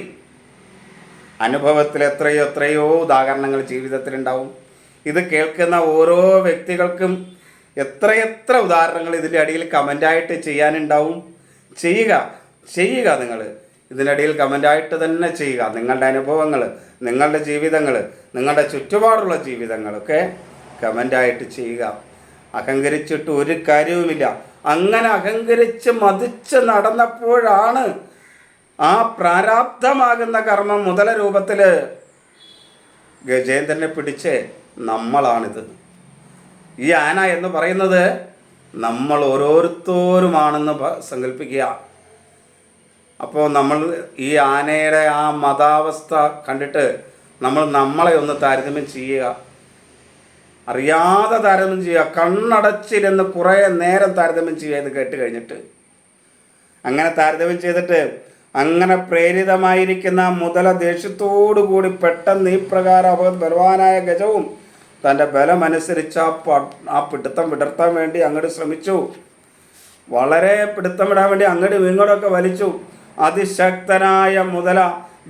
അനുഭവത്തിൽ എത്രയോ ഉദാഹരണങ്ങൾ ജീവിതത്തിലുണ്ടാവും. ഇത് കേൾക്കുന്ന ഓരോ വ്യക്തികൾക്കും എത്ര ഉദാഹരണങ്ങൾ ഇതിൻ്റെ അടിയിൽ കമൻ്റായിട്ട് ചെയ്യാനുണ്ടാവും. ചെയ്യുക നിങ്ങൾ ഇതിനിടയിൽ കമൻ്റായിട്ട് തന്നെ ചെയ്യുക. നിങ്ങളുടെ അനുഭവങ്ങൾ, നിങ്ങളുടെ ജീവിതങ്ങൾ, നിങ്ങളുടെ ചുറ്റുപാടുള്ള ജീവിതങ്ങളൊക്കെ കമൻ്റായിട്ട് ചെയ്യുക. അഹങ്കരിച്ചിട്ട് ഒരു കാര്യവുമില്ല. അങ്ങനെ അഹങ്കരിച്ച് മതിച്ച് നടന്നപ്പോഴാണ് ആ പ്രാരാബ്ധമാകുന്ന കർമ്മം മുതല രൂപത്തിൽ ഗജേന്ദ്രനെ പിടിച്ച് നമ്മളാണിത്. ഈ ആന എന്ന് പറയുന്നത് നമ്മൾ ഓരോരുത്തരുമാണെന്ന് സങ്കല്പിക്കുക. അപ്പോൾ നമ്മൾ ഈ ആനയുടെ ആ മതാവസ്ഥ കണ്ടിട്ട് നമ്മളെ ഒന്ന് താരതമ്യം ചെയ്യുക. അറിയാതെ താരതമ്യം ചെയ്യുക, കണ്ണടച്ചിരുന്ന് കുറേ നേരം താരതമ്യം ചെയ്യുക. ഇത് കേട്ട് കഴിഞ്ഞിട്ട് അങ്ങനെ താരതമ്യം ചെയ്തിട്ട് അങ്ങനെ പ്രേരിതമായിരിക്കുന്ന മുതല ദേഷ്യത്തോടു കൂടി പെട്ടെന്ന് ഈ പ്രകാരം ബലവാനായ ഗജവും തൻ്റെ ബലമനുസരിച്ച് ആ പിടുത്തം വിടർത്താൻ വേണ്ടി അങ്ങോട്ട് ശ്രമിച്ചു. വളരെ പിടുത്തം വിടാൻ വേണ്ടി അങ്ങോട്ട് ഇങ്ങോട്ടൊക്കെ വലിച്ചു. അതിശക്തനായ മുതല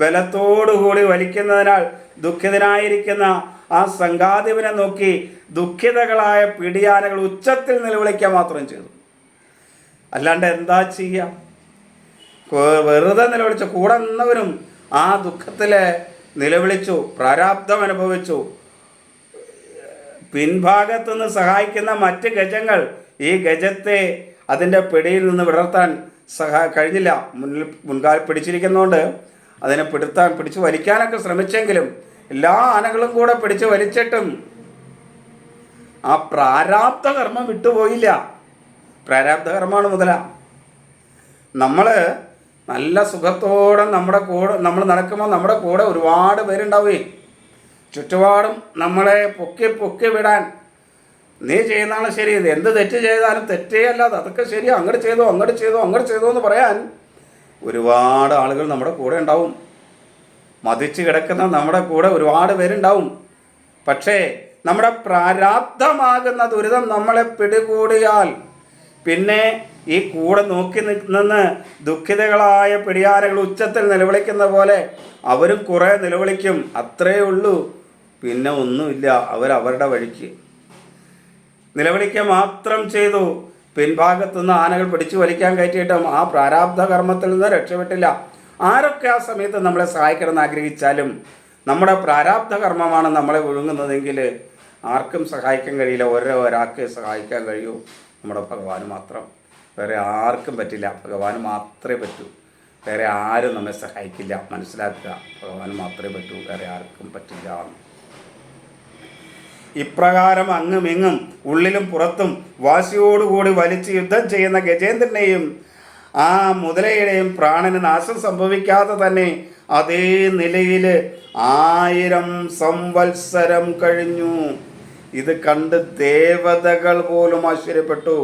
ബലത്തോടുകൂടി വലിക്കുന്നതിനാൽ ദുഃഖിതനായിരിക്കുന്ന ആ സംഘാധിപനെ നോക്കി ദുഃഖിതകളായ പിടിയാനകൾ ഉച്ചത്തിൽ നിലവിളിക്കാൻ മാത്രം ചെയ്തു. അല്ലാണ്ട് എന്താ ചെയ്യുക? വെറുതെ നിലവിളിച്ചു. കൂടെ നിന്നവരും ആ ദുഃഖത്തിൽ നിലവിളിച്ചു, പ്രാരാബ്ധം അനുഭവിച്ചു. പിൻഭാഗത്തുനിന്ന് സഹായിക്കുന്ന മറ്റ് ഗജങ്ങൾ ഈ ഗജത്തെ അതിൻ്റെ പിടിയിൽ നിന്ന് വിടർത്താൻ കഴിഞ്ഞില്ല. മുൻകാൽ പിടിച്ചിരിക്കുന്നതുകൊണ്ട് അതിനെ പിടിച്ചു വലിക്കാനൊക്കെ ശ്രമിച്ചെങ്കിലും എല്ലാ ആനകളും കൂടെ പിടിച്ച് വലിച്ചിട്ടും ആ പ്രാരാബ്ധ കർമ്മം വിട്ടുപോയില്ല. പ്രാരാബ്ധ കർമ്മമാണ് മുതല. നമ്മൾ നല്ല സുഖത്തോടെ നമ്മൾ നടക്കുമ്പോൾ നമ്മുടെ കൂടെ ഒരുപാട് പേരുണ്ടാവുകയും ചുറ്റുപാടും നമ്മളെ പൊക്കി വിടാൻ, നീ ചെയ്യുന്നതാണ് ശരി, എന്ത് തെറ്റ് ചെയ്താലും തെറ്റേ അല്ലാതെ അതൊക്കെ ശരി, അങ്ങോട്ട് ചെയ്തോ എന്ന് പറയാൻ ഒരുപാട് ആളുകൾ നമ്മുടെ കൂടെ ഉണ്ടാവും. മതിച്ച് കിടക്കുന്ന നമ്മുടെ കൂടെ ഒരുപാട് പേരുണ്ടാവും. പക്ഷേ നമ്മുടെ പ്രാരാബ്ധമാകുന്ന ദുരിതം നമ്മളെ പിടികൂടിയാൽ പിന്നെ ഈ കൂടെ നോക്കി നിന്ന് ദുഃഖിതകളായ പിടിയാനകൾ ഉച്ചത്തിൽ നിലവിളിക്കുന്ന പോലെ അവരും കുറേ നിലവിളിക്കും. അത്രയേ ഉള്ളൂ, പിന്നെ ഒന്നുമില്ല. അവരവരുടെ വഴിക്ക് നിലവിളിക്കുക മാത്രം ചെയ്തു. പിൻഭാഗത്തുനിന്ന് ആനകൾ പിടിച്ചു വലിക്കാൻ കയറ്റിയിട്ടും ആ പ്രാരാബ്ധ കർമ്മത്തിൽ നിന്ന് രക്ഷപ്പെട്ടില്ല. ആരൊക്കെ ആ സമയത്ത് നമ്മളെ സഹായിക്കണമെന്ന് ആഗ്രഹിച്ചാലും നമ്മുടെ പ്രാരാബ്ധ കർമ്മമാണ് നമ്മളെ ഒഴുങ്ങുന്നതെങ്കിൽ ആർക്കും സഹായിക്കാൻ കഴിയില്ല. ഒരാൾക്ക് സഹായിക്കാൻ കഴിയൂ, നമ്മുടെ ഭഗവാന് മാത്രം. വേറെ ആർക്കും പറ്റില്ല, ഭഗവാന് മാത്രമേ പറ്റൂ. വേറെ ആരും നമ്മെ സഹായിക്കില്ല. മനസ്സിലാക്കുക, ഭഗവാന് മാത്രമേ പറ്റൂ, വേറെ ആർക്കും പറ്റില്ല. ഇപ്രകാരം അങ്ങുമിങ്ങും ഉള്ളിലും പുറത്തും വാശിയോടുകൂടി വലിച്ച് യുദ്ധം ചെയ്യുന്ന ഗജേന്ദ്രനെയും ആ മുതലയുടെയും പ്രാണന് നാശം സംഭവിക്കാതെ തന്നെ അതേ നിലയിൽ 1000 സംവത്സരം കഴിഞ്ഞു. ഇത് കണ്ട് ദേവതകൾ പോലും ആശ്ചര്യപ്പെട്ടു.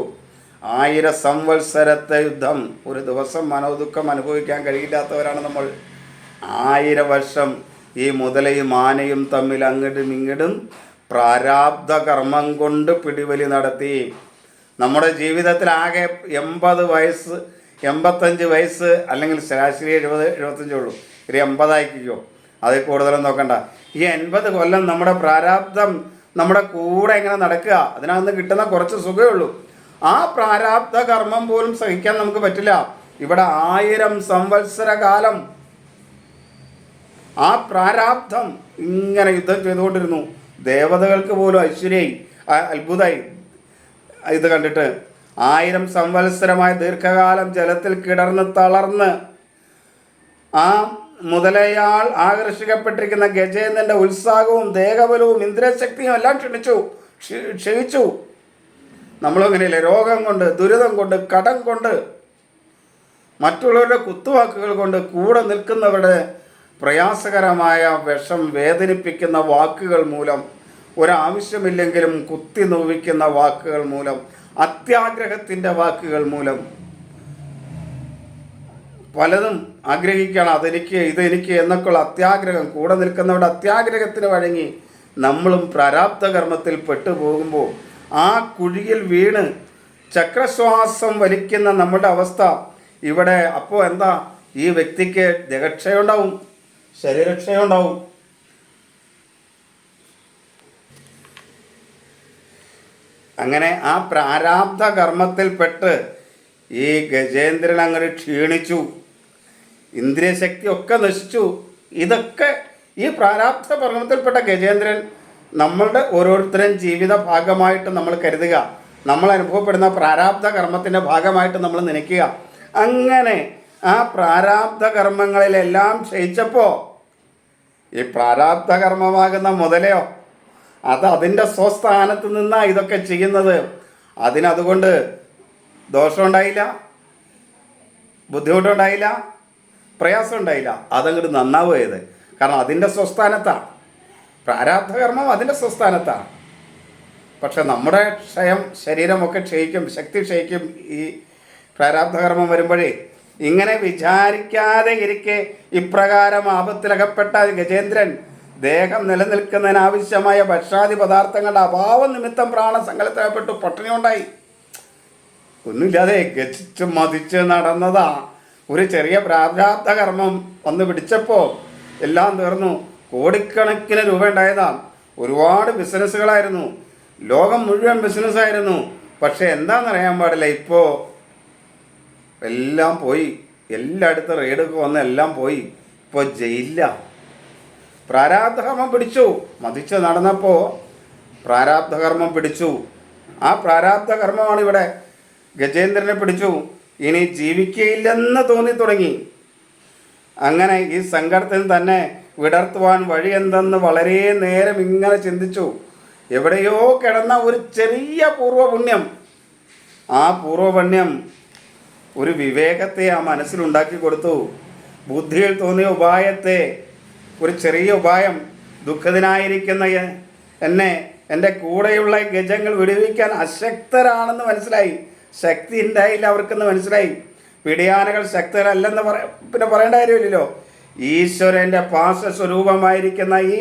1000 സംവത്സരത്തെ യുദ്ധം. ഒരു ദിവസം മനോദുഃഖം അനുഭവിക്കാൻ കഴിയില്ലാത്തവരാണ് നമ്മൾ. 1000 വർഷം ഈ മുതലയും ആനയും തമ്മിൽ അങ്ങോട്ടും ഇങ്ങോട്ടും പ്രാരാബ്ധ കർമ്മം കൊണ്ട് പിടിവലി നടത്തി. നമ്മുടെ ജീവിതത്തിൽ ആകെ 80 വയസ്സ്, 85 വയസ്സ്, അല്ലെങ്കിൽ ശരാശരി 70-75 ഉള്ളൂ. ഒരു 80 ആയിക്കോ, അതിൽ കൂടുതലൊന്നും നോക്കണ്ട. ഈ 80 കൊല്ലം നമ്മുടെ പ്രാരാബ്ധം നമ്മുടെ കൂടെ എങ്ങനെ നടക്കുക, അതിനകത്ത് കിട്ടുന്ന കുറച്ച് സുഖമേ ഉള്ളൂ. ആ പ്രാരാബ്ധ കർമ്മം പോലും സഹിക്കാൻ നമുക്ക് പറ്റില്ല. ഇവിടെ 1000 സംവത്സര കാലം ആ പ്രാരാബ്ധം ഇങ്ങനെ യുദ്ധം ചെയ്തുകൊണ്ടിരുന്നു. ദേവതകൾക്ക് പോലും അത്ഭുതമായി ഇത് കണ്ടിട്ട്. 1000 സംവത്സരമായ ദീർഘകാലം ജലത്തിൽ കിടർന്ന് തളർന്ന് ആ മുതലയാൾ ആകർഷിക്കപ്പെട്ടിരിക്കുന്ന ഗജേന്ദ്രൻ്റെ ഉത്സാഹവും ദേഹബലവും ഇന്ദ്രശക്തിയും എല്ലാം ക്ഷയിച്ചു. നമ്മളും അങ്ങനെയല്ലേ, രോഗം കൊണ്ട്, ദുരിതം കൊണ്ട്, കടം കൊണ്ട്, മറ്റുള്ളവരുടെ കുത്തുവാക്കുകൾ കൊണ്ട്, കൂടെ നിൽക്കുന്നവരുടെ പ്രയാസകരമായ വിഷം വേദനിപ്പിക്കുന്ന വാക്കുകൾ മൂലം, ഒരാവശ്യമില്ലെങ്കിലും കുത്തി നോവിക്കുന്ന വാക്കുകൾ മൂലം, അത്യാഗ്രഹത്തിൻ്റെ വാക്കുകൾ മൂലം പലതും ആഗ്രഹിക്കണം. ഇതെനിക്ക് എന്നൊക്കെയുള്ള അത്യാഗ്രഹം, കൂടെ നിൽക്കുന്നവരുടെ അത്യാഗ്രഹത്തിന് വഴങ്ങി നമ്മളും പ്രാരാബ്ധ കർമ്മത്തിൽ പെട്ടുപോകുമ്പോൾ ആ കുഴിയിൽ വീണ് ചക്രശ്വാസം വലിക്കുന്ന നമ്മുടെ അവസ്ഥ ഇവിടെ. അപ്പോൾ എന്താ, ഈ വ്യക്തിക്ക് ദേഹക്ഷയമുണ്ടാവും, ശരീരക്ഷയമുണ്ടാവും. അങ്ങനെ ആ പ്രാരാബ്ധ കർമ്മത്തിൽപ്പെട്ട് ഈ ഗജേന്ദ്രൻ അങ്ങോട്ട് ക്ഷീണിച്ചു, ഇന്ദ്രിയശക്തി ഒക്കെ നശിച്ചു. ഇതൊക്കെ ഈ പ്രാരാബ്ധ കർമ്മത്തിൽപ്പെട്ട ഗജേന്ദ്രൻ നമ്മളുടെ ഓരോരുത്തരും ജീവിത ഭാഗമായിട്ട് നമ്മൾ കരുതുക, നമ്മൾ അനുഭവപ്പെടുന്ന പ്രാരാബ്ധ കർമ്മത്തിൻ്റെ ഭാഗമായിട്ട് നമ്മൾ നനയ്ക്കുക. അങ്ങനെ ആ പ്രാരാബ്ധ കർമ്മങ്ങളിലെല്ലാം ക്ഷയിച്ചപ്പോൾ ഈ പ്രാരാബ്ധ കർമ്മമാകുന്ന മുതലയോ അത് അതിൻ്റെ സ്വസ്ഥാനത്ത് നിന്നാണ് ഇതൊക്കെ ചെയ്യുന്നത്. അതുകൊണ്ട് ദോഷമുണ്ടായില്ല, ബുദ്ധിമുട്ടുണ്ടായില്ല, പ്രയാസം ഉണ്ടായില്ല. അതങ്ങോട്ട് നന്നാവുകയത്. കാരണം അതിൻ്റെ സ്വസ്ഥാനത്താണ് പ്രാരാബ്ധ കർമ്മം, അതിൻ്റെ സ്വസ്ഥാനത്താണ്. പക്ഷെ നമ്മുടെ ശരീരമൊക്കെ ക്ഷയിക്കും, ശക്തി ക്ഷയിക്കും ഈ പ്രാരാബ്ധ കർമ്മം വരുമ്പോഴേ. ഇങ്ങനെ വിചാരിക്കാതെ ഇരിക്കെ ഇപ്രകാരം ആപത്തിലകപ്പെട്ട ഗജേന്ദ്രൻ ദേഹം നിലനിൽക്കുന്നതിനാവശ്യമായ ഭക്ഷാദി പദാർത്ഥങ്ങളുടെ അഭാവം നിമിത്തം പ്രാണസങ്കലത്തിൽപ്പെട്ടു പട്ടിണി ഉണ്ടായി. ഒന്നുമില്ലാതെ ഗച്ഛിച്ച് മതിച്ച് നടന്നതാ. ഒരു ചെറിയ പ്രാരാബ്ധ കർമ്മം വന്ന് പിടിച്ചപ്പോൾ എല്ലാം തീർന്നു. കോടിക്കണക്കിന് രൂപ ഉണ്ടായതാണ്. ഒരുപാട് ബിസിനസ്സുകളായിരുന്നു, ലോകം മുഴുവൻ ബിസിനസ്സായിരുന്നു. പക്ഷെ എന്താണെന്നറിയാൻ പാടില്ല, ഇപ്പോൾ എല്ലാം പോയി. എല്ലായിടത്തും റെയ്ഡൊക്കെ വന്ന് എല്ലാം പോയി. ഇപ്പോൾ ജയിലില്ല. പ്രാരാബ്ധകർമ്മം പിടിച്ചു, മതിച്ച് നടന്നപ്പോൾ പ്രാരാബ്ധകർമ്മം പിടിച്ചു. ആ പ്രാരാബ്ധ കർമ്മമാണ് ഇവിടെ ഗജേന്ദ്രനെ പിടിച്ചു. ഇനി ജീവിക്കയില്ലെന്ന് തോന്നി തുടങ്ങി. അങ്ങനെ ഈ സങ്കടത്തിൽ തന്നെ വിടർത്തുവാൻ വഴി എന്തെന്ന് വളരെ നേരം ഇങ്ങനെ ചിന്തിച്ചു. എവിടെയോ കിടന്ന ഒരു ചെറിയ പൂർവ്വപുണ്യം, ആ പൂർവ്വപുണ്യം ഒരു വിവേകത്തെ ആ മനസ്സിലുണ്ടാക്കി കൊടുത്തു. ബുദ്ധിയിൽ തോന്നിയ ഉപായത്തെ, ഒരു ചെറിയ ഉപായം, ദുഃഖിതനായിരിക്കുന്ന എന്നെ എൻ്റെ കൂടെയുള്ള ഗജങ്ങൾ വിടുവിക്കാൻ അശക്തരാണെന്ന് മനസ്സിലായി. ശക്തി ഉണ്ടായില്ല അവർക്കെന്ന് മനസ്സിലായി. പിടിയാനകൾ ശക്തരല്ലെന്ന് പിന്നെ പറയേണ്ട കാര്യമില്ലല്ലോ. ഈശ്വരൻ്റെ പാശസ്വരൂപമായിരിക്കുന്ന ഈ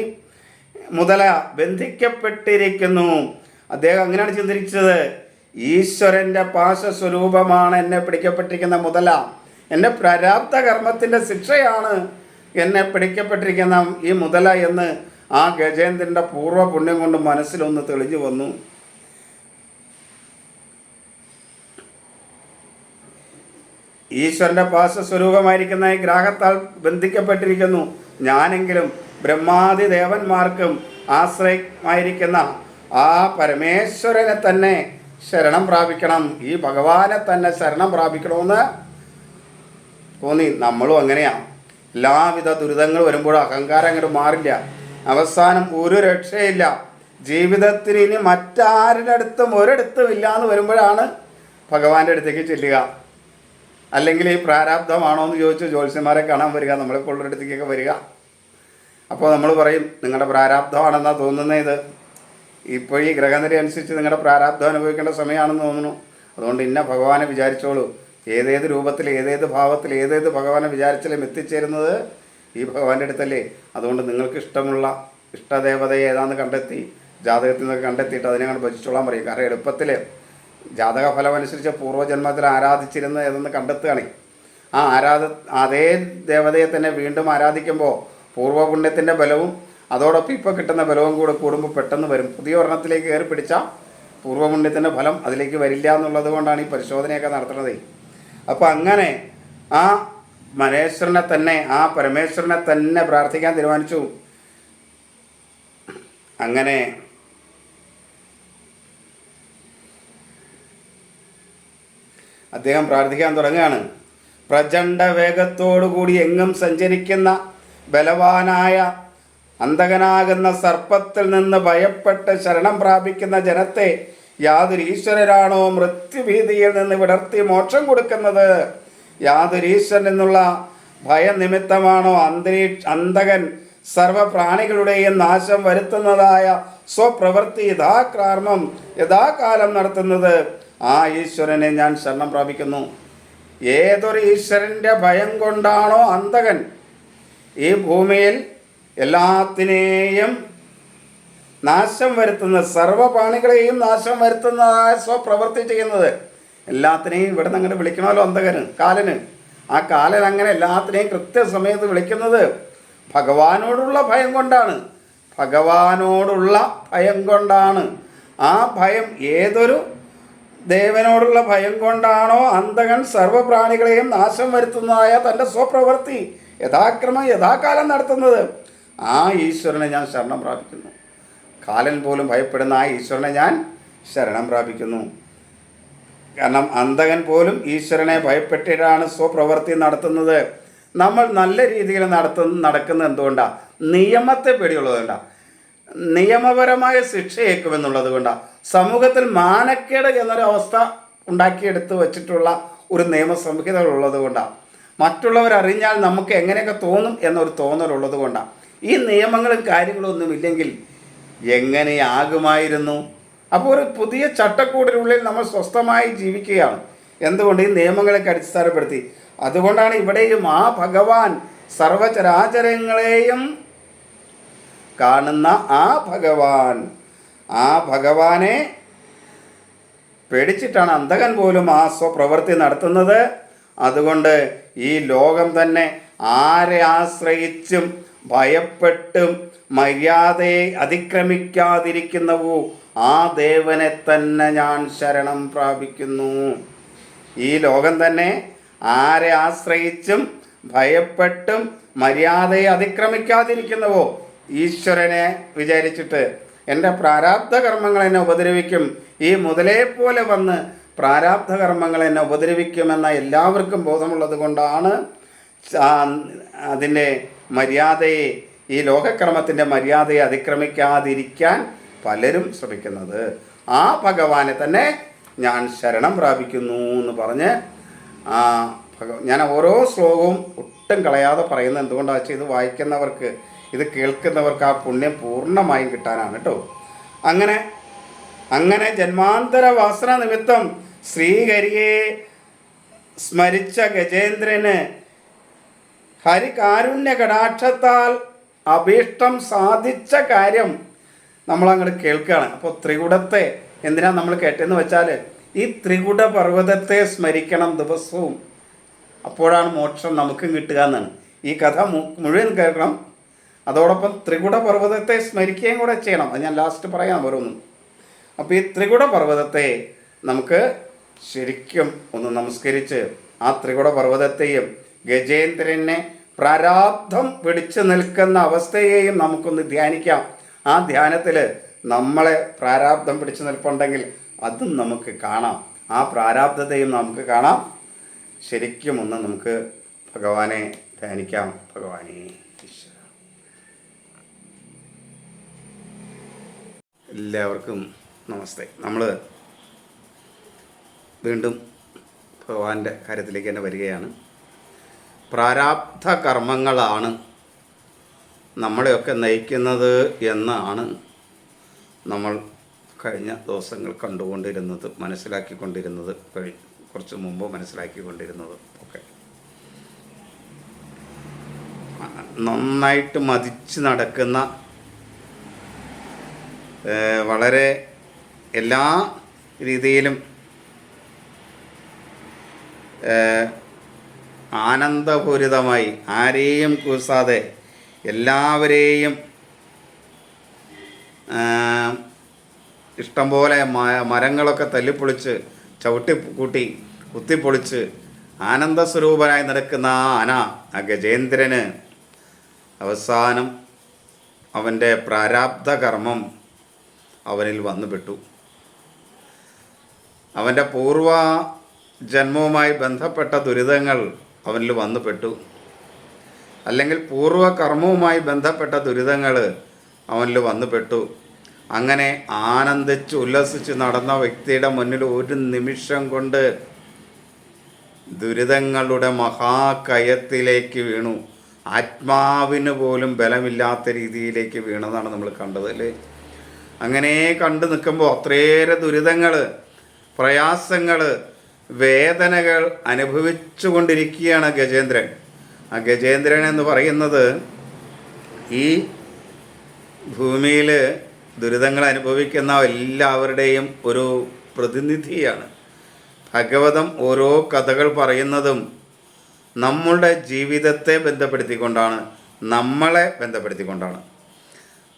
മുതല ബന്ധിക്കപ്പെട്ടിരിക്കുന്നു. അദ്ദേഹം അങ്ങനെയാണ് ചിന്തിച്ചത്. ഈശ്വരൻ്റെ പാശസ്വരൂപമാണ് എന്നെ പിടിക്കപ്പെട്ടിരിക്കുന്ന മുതല. എൻ്റെ പ്രാരാബ്ധ കർമ്മത്തിൻ്റെ ശിക്ഷയാണ് എന്നെ പിടിക്കപ്പെട്ടിരിക്കുന്ന ഈ മുതല എന്ന് ആ ഗജേന്ദ്രൻ്റെ പൂർവ്വ പുണ്യം കൊണ്ട് മനസ്സിലൊന്ന് തെളിഞ്ഞു വന്നു. ഈശ്വരൻ്റെ പാശസ്വരൂപമായിരിക്കുന്ന ഈ ഗ്രാഹത്താൽ ബന്ധിക്കപ്പെട്ടിരിക്കുന്നു. ഞാനെങ്കിലും ബ്രഹ്മാദി ദേവന്മാർക്കും ആശ്രയമായിരിക്കുന്ന ആ പരമേശ്വരനെ തന്നെ ശരണം പ്രാപിക്കണം, ഈ ഭഗവാനെ തന്നെ ശരണം പ്രാപിക്കണമെന്ന് തോന്നി. നമ്മളും അങ്ങനെയാണ്. എല്ലാവിധ ദുരിതങ്ങൾ വരുമ്പോഴും അഹങ്കാരം അങ്ങോട്ട് മാറില്ല. അവസാനം ഒരു രക്ഷയില്ല, ജീവിതത്തിന് ഇനി മറ്റാരുടെ അടുത്തും ഒരിടത്തും ഇല്ല എന്ന് വരുമ്പോഴാണ് ഭഗവാന്റെ അടുത്തേക്ക് ചെല്ലുക. അല്ലെങ്കിൽ ഈ പ്രാരാബ്ധമാണോ എന്ന് ചോദിച്ച് ജ്യോത്സ്യന്മാരെ കാണാൻ വരിക, നമ്മളെ കൊള്ളടുത്തേക്കൊക്കെ വരിക. അപ്പോൾ നമ്മൾ പറയും നിങ്ങളുടെ പ്രാരാബ്ധമാണെന്നാണ് തോന്നുന്നത്, ഇത് ഇപ്പോൾ ഈ ഗ്രഹനില അനുസരിച്ച് നിങ്ങളുടെ പ്രാരാബ്ധം അനുഭവിക്കേണ്ട സമയമാണെന്ന് തോന്നുന്നു. അതുകൊണ്ട് ഇന്ന ഭഗവാനെ വിചാരിച്ചോളൂ. ഏതേത് രൂപത്തിൽ ഏതേത് ഭാവത്തിൽ ഏതേത് ഭഗവാനെ വിചാരിച്ചാലും എത്തിച്ചേരുന്നത് ഈ ഭഗവാന്റെ അടുത്തല്ലേ. അതുകൊണ്ട് നിങ്ങൾക്ക് ഇഷ്ടമുള്ള ഇഷ്ടദേവതയെ ഏതാണെന്ന് കണ്ടെത്തി ജാതകത്തിൽ നിന്നൊക്കെ കണ്ടെത്തിയിട്ട് അതിനെ അങ്ങോട്ട് ഭജിച്ചോളാൻ പറയും. കാരണം എളുപ്പത്തിൽ ജാതക ഫലം അനുസരിച്ച് പൂർവ്വജന്മത്തിൽ ആരാധിച്ചിരുന്നത് ഏതെന്ന് കണ്ടെത്തുകയാണ്. ആ അതേ ദേവതയെ തന്നെ വീണ്ടും ആരാധിക്കുമ്പോൾ പൂർവ്വപുണ്യത്തിൻ്റെ ബലവും അതോടൊപ്പം ഇപ്പോൾ കിട്ടുന്ന ബലവും കൂടെ കൂടുമ്പോൾ പെട്ടെന്ന് വരും. പുതിയ ഒരെണ്ണത്തിലേക്ക് കയറി പിടിച്ചാൽ പൂർവ്വപുണ്യത്തിൻ്റെ ഫലം അതിലേക്ക് വരില്ല എന്നുള്ളത് കൊണ്ടാണ് ഈ പരിശോധനയൊക്കെ നടത്തുന്നത്. അപ്പോൾ അങ്ങനെ ആ മഹേശ്വരനെ തന്നെ, ആ പരമേശ്വരനെ തന്നെ പ്രാർത്ഥിക്കാൻ തീരുമാനിച്ചു. അങ്ങനെ അദ്ദേഹം പ്രാർത്ഥിക്കാൻ തുടങ്ങുകയാണ്. പ്രചണ്ഡ വേഗത്തോടുകൂടി എങ്ങും സഞ്ചരിക്കുന്ന ബലവാനായ അന്തകനാകുന്ന സർപ്പത്തിൽ നിന്ന് ഭയപ്പെട്ട് ശരണം പ്രാപിക്കുന്ന ജനത്തെ യാതൊരു ഈശ്വരനാണോ മൃത്യുഭീതിയിൽ നിന്ന് വിടർത്തി മോക്ഷം കൊടുക്കുന്നത്, യാതൊരു ഈശ്വരൻ എന്നുള്ള ഭയനിമിത്തമാണോ അന്തകൻ സർവപ്രാണികളുടെയും നാശം വരുത്തുന്നതായ സ്വപ്രവൃത്തി യഥാകാലം നടത്തുന്നത്, ആ ഈശ്വരനെ ഞാൻ ശരണം പ്രാപിക്കുന്നു. ഏതൊരു ഈശ്വരൻ്റെ ഭയം കൊണ്ടാണോ അന്തകൻ ഈ ഭൂമിയിൽ എല്ലാത്തിനെയും നാശം വരുത്തുന്നത്, സർവ്വപ്രാണികളെയും നാശം വരുത്തുന്നതായ സ്വപ്രവൃത്തി ചെയ്യുന്നത്, എല്ലാത്തിനെയും ഇവിടെ നിന്ന് അങ്ങനെ വിളിക്കണമല്ലോ കാലന്. ആ കാലൻ അങ്ങനെ എല്ലാത്തിനെയും കൃത്യസമയത്ത് വിളിക്കുന്നത് ഭഗവാനോടുള്ള ഭയം കൊണ്ടാണ്. ഭഗവാനോടുള്ള ഭയം കൊണ്ടാണ്. ആ ഭയം ഏതൊരു ദേവനോടുള്ള ഭയം കൊണ്ടാണോ അന്തകൻ സർവ്വപ്രാണികളെയും നാശം വരുത്തുന്നതായ തൻ്റെ സ്വപ്രവൃത്തി യഥാകാലം നടത്തുന്നത്, ആ ഈശ്വരനെ ഞാൻ ശരണം പ്രാപിക്കുന്നു. കാലൻ പോലും ഭയപ്പെടുന്ന ആ ഈശ്വരനെ ഞാൻ ശരണം പ്രാപിക്കുന്നു. കാരണം അന്തകൻ പോലും ഈശ്വരനെ ഭയപ്പെട്ടിട്ടാണ് സ്വപ്രവൃത്തി നടത്തുന്നത്. നമ്മൾ നല്ല രീതിയിൽ നടക്കുന്നത് എന്തുകൊണ്ടാണ്? നിയമത്തെ പേടിയുള്ളതുകൊണ്ടാണ്, നിയമപരമായ ശിക്ഷയേക്കുമെന്നുള്ളത് കൊണ്ടാണ്. സമൂഹത്തിൽ മാനക്കേട് എന്നൊരവസ്ഥ ഉണ്ടാക്കിയെടുത്ത് വച്ചിട്ടുള്ള ഒരു നിയമസംഹിതകളുള്ളത് കൊണ്ടാണ്. മറ്റുള്ളവരറിഞ്ഞാൽ നമുക്ക് എങ്ങനെയൊക്കെ തോന്നും എന്നൊരു തോന്നലുള്ളത് കൊണ്ടാണ്. ഈ നിയമങ്ങളും കാര്യങ്ങളും ഒന്നും ഇല്ലെങ്കിൽ എങ്ങനെയാകുമായിരുന്നു? അപ്പോൾ ഒരു പുതിയ ചട്ടക്കൂടിനുള്ളിൽ നമ്മൾ സ്വസ്ഥമായി ജീവിക്കുകയാണ്. എന്തുകൊണ്ട്? ഈ നിയമങ്ങളൊക്കെ അടിസ്ഥാനപ്പെടുത്തി. അതുകൊണ്ടാണ് ഇവിടെയും ആ ഭഗവാൻ സർവചരാചരങ്ങളെയും കാണുന്ന ആ ഭഗവാനെ പേടിച്ചിട്ടാണ് അന്തകൻ പോലും ആ സ്വപ്രവൃത്തി നടത്തുന്നത്. അതുകൊണ്ട് ഈ ലോകം തന്നെ ആരെ ആശ്രയിച്ചും ഭയപ്പെട്ടും മര്യാദയെ അതിക്രമിക്കാതിരിക്കുന്നവോ ആ ദേവനെ തന്നെ ഞാൻ ശരണം പ്രാപിക്കുന്നു. ഈ ലോകം തന്നെ ആരെ ആശ്രയിച്ചും ഭയപ്പെട്ടും മര്യാദയെ അതിക്രമിക്കാതിരിക്കുന്നവോ ഈശ്വരനെ വിചാരിച്ചിട്ട് എൻ്റെ പ്രാരാബ്ധ കർമ്മങ്ങൾ എന്നെ ഉപദ്രവിക്കും, ഈ മുതലേ പോലെ വന്ന് പ്രാരാബ്ധ കർമ്മങ്ങൾ എന്നെ ഉപദ്രവിക്കുമെന്ന എല്ലാവർക്കും ബോധമുള്ളത് കൊണ്ടാണ് അതിൻ്റെ മര്യാദയെ, ഈ ലോകക്രമത്തിൻ്റെ മര്യാദയെ അതിക്രമിക്കാതിരിക്കാൻ പലരും ശ്രമിക്കുന്നത്. ആ ഭഗവാനെ തന്നെ ഞാൻ ശരണം പ്രാപിക്കുന്നു എന്ന് പറഞ്ഞ് ഞാൻ ഓരോ ശ്ലോകവും ഒട്ടും കളയാതെ പറയുന്നത് എന്തുകൊണ്ടാണെന്ന് വെച്ചാൽ ഇത് വായിക്കുന്നവർക്ക്, ഇത് കേൾക്കുന്നവർക്ക് ആ പുണ്യം പൂർണ്ണമായും കിട്ടാനാണ് കേട്ടോ. അങ്ങനെ ജന്മാന്തര വാസന നിമിത്തം ശ്രീഹരിയെ സ്മരിച്ച ഗജേന്ദ്രന് ഹരികാരുണ്യ കടാക്ഷത്താൽ അഭീഷ്ടം സാധിച്ച കാര്യം നമ്മളങ്ങോട്ട് കേൾക്കുകയാണ്. അപ്പോൾ ത്രികുടത്തെ എന്തിനാണ് നമ്മൾ കേട്ടതെന്ന് വെച്ചാൽ ഈ ത്രികുട പർവ്വതത്തെ സ്മരിക്കണം ദിവസവും, അപ്പോഴാണ് മോക്ഷം നമുക്കും കിട്ടുക എന്നാണ്. ഈ കഥ മുഴുവൻ കേൾക്കണം, അതോടൊപ്പം ത്രികുട പർവ്വതത്തെ സ്മരിക്കുകയും കൂടെ ചെയ്യണം. അത് ഞാൻ ലാസ്റ്റ് പറയാം ഓരോന്നും. അപ്പോൾ ഈ ത്രികുട പർവ്വതത്തെ നമുക്ക് ശരിക്കും ഒന്ന് നമസ്കരിച്ച് ആ ത്രികുട പർവ്വതത്തെയും ഗജേന്ദ്രനെ പ്രാരാബ്ധം പിടിച്ചു നിൽക്കുന്ന അവസ്ഥയെയും നമുക്കൊന്ന് ധ്യാനിക്കാം. ആ ധ്യാനത്തിൽ നമ്മളെ പ്രാരാബ്ധം പിടിച്ചു നിൽപ്പുണ്ടെങ്കിൽ അതും നമുക്ക് കാണാം, ആ പ്രാരാബ്ധതയും നമുക്ക് കാണാം. ശരിക്കും ഒന്ന് നമുക്ക് ഭഗവാനെ ധ്യാനിക്കാം. ഭഗവാനെ ഈശ്വര. എല്ലാവർക്കും നമസ്തേ. നമ്മൾ വീണ്ടും ഭഗവാന്റെ കാര്യത്തിലേക്ക് തന്നെ വരികയാണ്. പ്രാരാബ്ധ കർമ്മങ്ങളാണ് നമ്മളെയൊക്കെ നയിക്കുന്നത് എന്നാണ് നമ്മൾ കഴിഞ്ഞ ദിവസങ്ങൾ കണ്ടുകൊണ്ടിരുന്നത്, മനസ്സിലാക്കിക്കൊണ്ടിരുന്നത്, കുറച്ച് മുമ്പ് മനസ്സിലാക്കിക്കൊണ്ടിരുന്നത് ഒക്കെ. നന്നായിട്ട് മതിച്ച് നടക്കുന്ന, വളരെ എല്ലാ രീതിയിലും ആനന്ദപൂരിതമായി, ആരെയും കൂസാതെ എല്ലാവരെയും ഇഷ്ടംപോലെ മരങ്ങളൊക്കെ തല്ലിപ്പൊളിച്ച് ചവിട്ടിക്കൂട്ടി കുത്തിപ്പൊളിച്ച് ആനന്ദസ്വരൂപനായി നടക്കുന്ന ആ ഗജേന്ദ്രന് അവസാനം അവൻ്റെ പ്രാരാബ്ധ കർമ്മം അവനിൽ വന്നുപെട്ടു. അവൻ്റെ പൂർവ ജന്മവുമായി ബന്ധപ്പെട്ട ദുരിതങ്ങൾ അവനിൽ വന്നുപെട്ടു. അല്ലെങ്കിൽ പൂർവകർമ്മവുമായി ബന്ധപ്പെട്ട ദുരിതങ്ങൾ അവനിൽ വന്നുപെട്ടു. അങ്ങനെ ആനന്ദിച്ച് ഉല്ലസിച്ച് നടന്ന വ്യക്തിയുടെ മുന്നിൽ ഒരു നിമിഷം കൊണ്ട് ദുരിതങ്ങളുടെ മഹാകയത്തിലേക്ക് വീണു. ആത്മാവിന് പോലും ബലമില്ലാത്ത രീതിയിലേക്ക് വീണതാണ് നമ്മൾ കണ്ടത് അല്ലേ. അങ്ങനെ കണ്ടു നിൽക്കുമ്പോൾ അത്രയേറെ ദുരിതങ്ങൾ, പ്രയാസങ്ങൾ, വേദനകൾ അനുഭവിച്ചു കൊണ്ടിരിക്കുകയാണ് ഗജേന്ദ്രൻ. ആ ഗജേന്ദ്രൻ എന്ന് പറയുന്നത് ഈ ഭൂമിയിൽ ദുരിതങ്ങൾ അനുഭവിക്കുന്ന എല്ലാവരുടെയും ഒരു പ്രതിനിധിയാണ്. ഭഗവതം ഓരോ കഥകൾ പറയുന്നതും നമ്മളുടെ ജീവിതത്തെ ബന്ധപ്പെടുത്തിക്കൊണ്ടാണ്, നമ്മളെ ബന്ധപ്പെടുത്തിക്കൊണ്ടാണ്.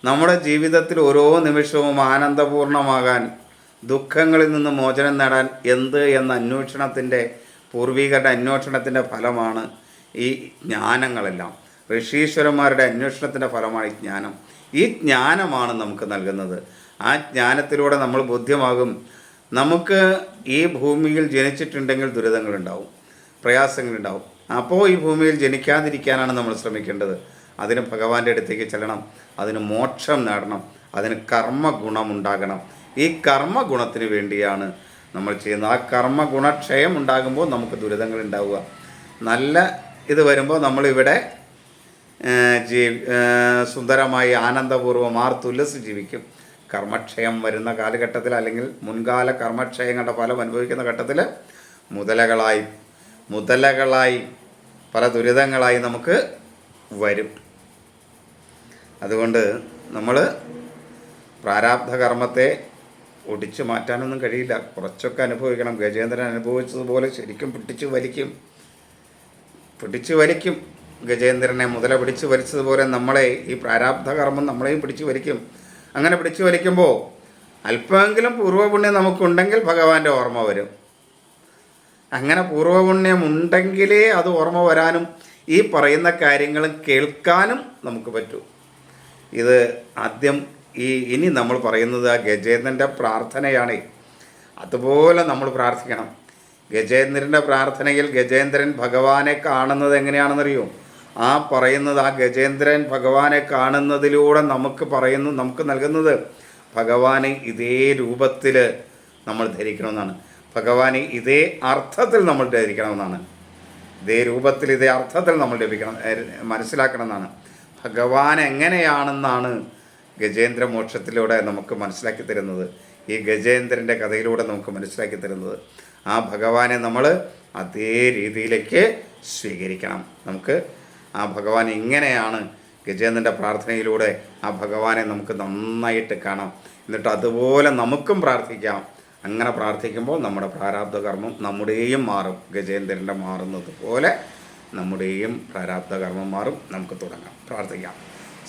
നമ്മുടെ ജീവിതത്തിൽ ഓരോ നിമിഷവും ആനന്ദപൂർണമാകാൻ, ദുഃഖങ്ങളിൽ നിന്ന് മോചനം നേടാൻ എന്ത് എന്ന അന്വേഷണത്തിൻ്റെ, പൂർവികരുടെ അന്വേഷണത്തിൻ്റെ ഫലമാണ് ഈ ജ്ഞാനങ്ങളെല്ലാം. ഋഷീശ്വരന്മാരുടെ അന്വേഷണത്തിൻ്റെ ഫലമാണ് ഈ ജ്ഞാനം. ഈ ജ്ഞാനമാണ് നമുക്ക് നൽകുന്നത്. ആ ജ്ഞാനത്തിലൂടെ നമ്മൾ ബോധ്യമാകും, നമുക്ക് ഈ ഭൂമിയിൽ ജനിച്ചിട്ടുണ്ടെങ്കിൽ ദുരിതങ്ങളുണ്ടാവും, പ്രയാസങ്ങളുണ്ടാവും. അപ്പോൾ ഈ ഭൂമിയിൽ ജനിക്കാതിരിക്കാനാണ് നമ്മൾ ശ്രമിക്കേണ്ടത്. അതിന് ഭഗവാന്റെ അടുത്തേക്ക് ചെല്ലണം, അതിന് മോക്ഷം നേടണം, അതിന് കർമ്മഗുണമുണ്ടാകണം. ഈ കർമ്മഗുണത്തിന് വേണ്ടിയാണ് നമ്മൾ ചെയ്യുന്നത്. ആ കർമ്മഗുണക്ഷയം ഉണ്ടാകുമ്പോൾ നമുക്ക് ദുരിതങ്ങൾ ഉണ്ടാവുക. നല്ല ഇത് വരുമ്പോൾ നമ്മളിവിടെ സുന്ദരമായി ആനന്ദപൂർവ്വം ആർത്തുല്ലസ് ജീവിക്കും. കർമ്മക്ഷയം വരുന്ന കാലഘട്ടത്തിൽ, അല്ലെങ്കിൽ മുൻകാല കർമ്മക്ഷയങ്ങളുടെ ഫലം അനുഭവിക്കുന്ന ഘട്ടത്തിൽ മുതലകളായി പല ദുരിതങ്ങളായി നമുക്ക് വരും. അതുകൊണ്ട് നമ്മൾ പ്രാരാബ്ധ കർമ്മത്തെ ഒടിച്ചു മാറ്റാനൊന്നും കഴിയില്ല, കുറച്ചൊക്കെ അനുഭവിക്കണം. ഗജേന്ദ്രൻ അനുഭവിച്ചതുപോലെ ശരിക്കും പിടിച്ചു വലിക്കും. ഗജേന്ദ്രനെ മുതല പിടിച്ചു വലിച്ചതുപോലെ നമ്മളെ ഈ പ്രാരാബ്ധ കർമ്മം നമ്മളെയും പിടിച്ചു വലിക്കും. അങ്ങനെ പിടിച്ചു വലിക്കുമ്പോൾ അല്പമെങ്കിലും പൂർവ്വപുണ്യം നമുക്കുണ്ടെങ്കിൽ ഭഗവാന്റെ ഓർമ്മ വരും. അങ്ങനെ പൂർവ്വപുണ്യം ഉണ്ടെങ്കിലേ അത് ഓർമ്മ വരാനും ഈ പറയുന്ന കാര്യങ്ങളും കേൾക്കാനും നമുക്ക് പറ്റൂ. ഇത് ആദ്യം ഇനി നമ്മൾ പറയുന്നത് ആ ഗജേന്ദ്രൻ്റെ പ്രാർത്ഥനയാണ്. അതുപോലെ നമ്മൾ പ്രാർത്ഥിക്കണം. ഗജേന്ദ്രൻ്റെ പ്രാർത്ഥനയിൽ ഗജേന്ദ്രൻ ഭഗവാനെ കാണുന്നത് എങ്ങനെയാണെന്നറിയോ? ആ പറയുന്നത്, ആ ഗജേന്ദ്രൻ ഭഗവാനെ കാണുന്നതിലൂടെ നമുക്ക് നൽകുന്നത് ഭഗവാനെ ഇതേ രൂപത്തിൽ നമ്മൾ ധരിക്കണമെന്നാണ്. ഭഗവാനെ ഇതേ അർത്ഥത്തിൽ നമ്മൾ ധരിക്കണമെന്നാണ്. ഇതേ രൂപത്തിൽ, ഇതേ അർത്ഥത്തിൽ നമ്മൾ മനസ്സിലാക്കണമെന്നാണ്. ഭഗവാൻ എങ്ങനെയാണെന്നാണ് ഗജേന്ദ്ര മോക്ഷത്തിലൂടെ നമുക്ക് മനസ്സിലാക്കി തരുന്നത്. ഈ ഗജേന്ദ്രൻ്റെ കഥയിലൂടെ നമുക്ക് മനസ്സിലാക്കി തരുന്നത് ആ ഭഗവാനെ നമ്മൾ അതേ രീതിയിലേക്ക് സ്വീകരിക്കണം. നമുക്ക് ആ ഭഗവാൻ എങ്ങനെയാണ് ഗജേന്ദ്രൻ്റെ പ്രാർത്ഥനയിലൂടെ ആ ഭഗവാനെ നമുക്ക് നന്നായിട്ട് കാണാം. എന്നിട്ട് അതുപോലെ നമുക്കും പ്രാർത്ഥിക്കാം. അങ്ങനെ പ്രാർത്ഥിക്കുമ്പോൾ നമ്മുടെ പ്രാരാബ്ധ കർമ്മം നമ്മുടെയും മാറും. ഗജേന്ദ്രൻ്റെ മാറുന്നത് പോലെ നമ്മുടെയും പ്രാരാബ്ധ കർമ്മം മാറും. നമുക്ക് തുടങ്ങാം, പ്രാർത്ഥിക്കാം.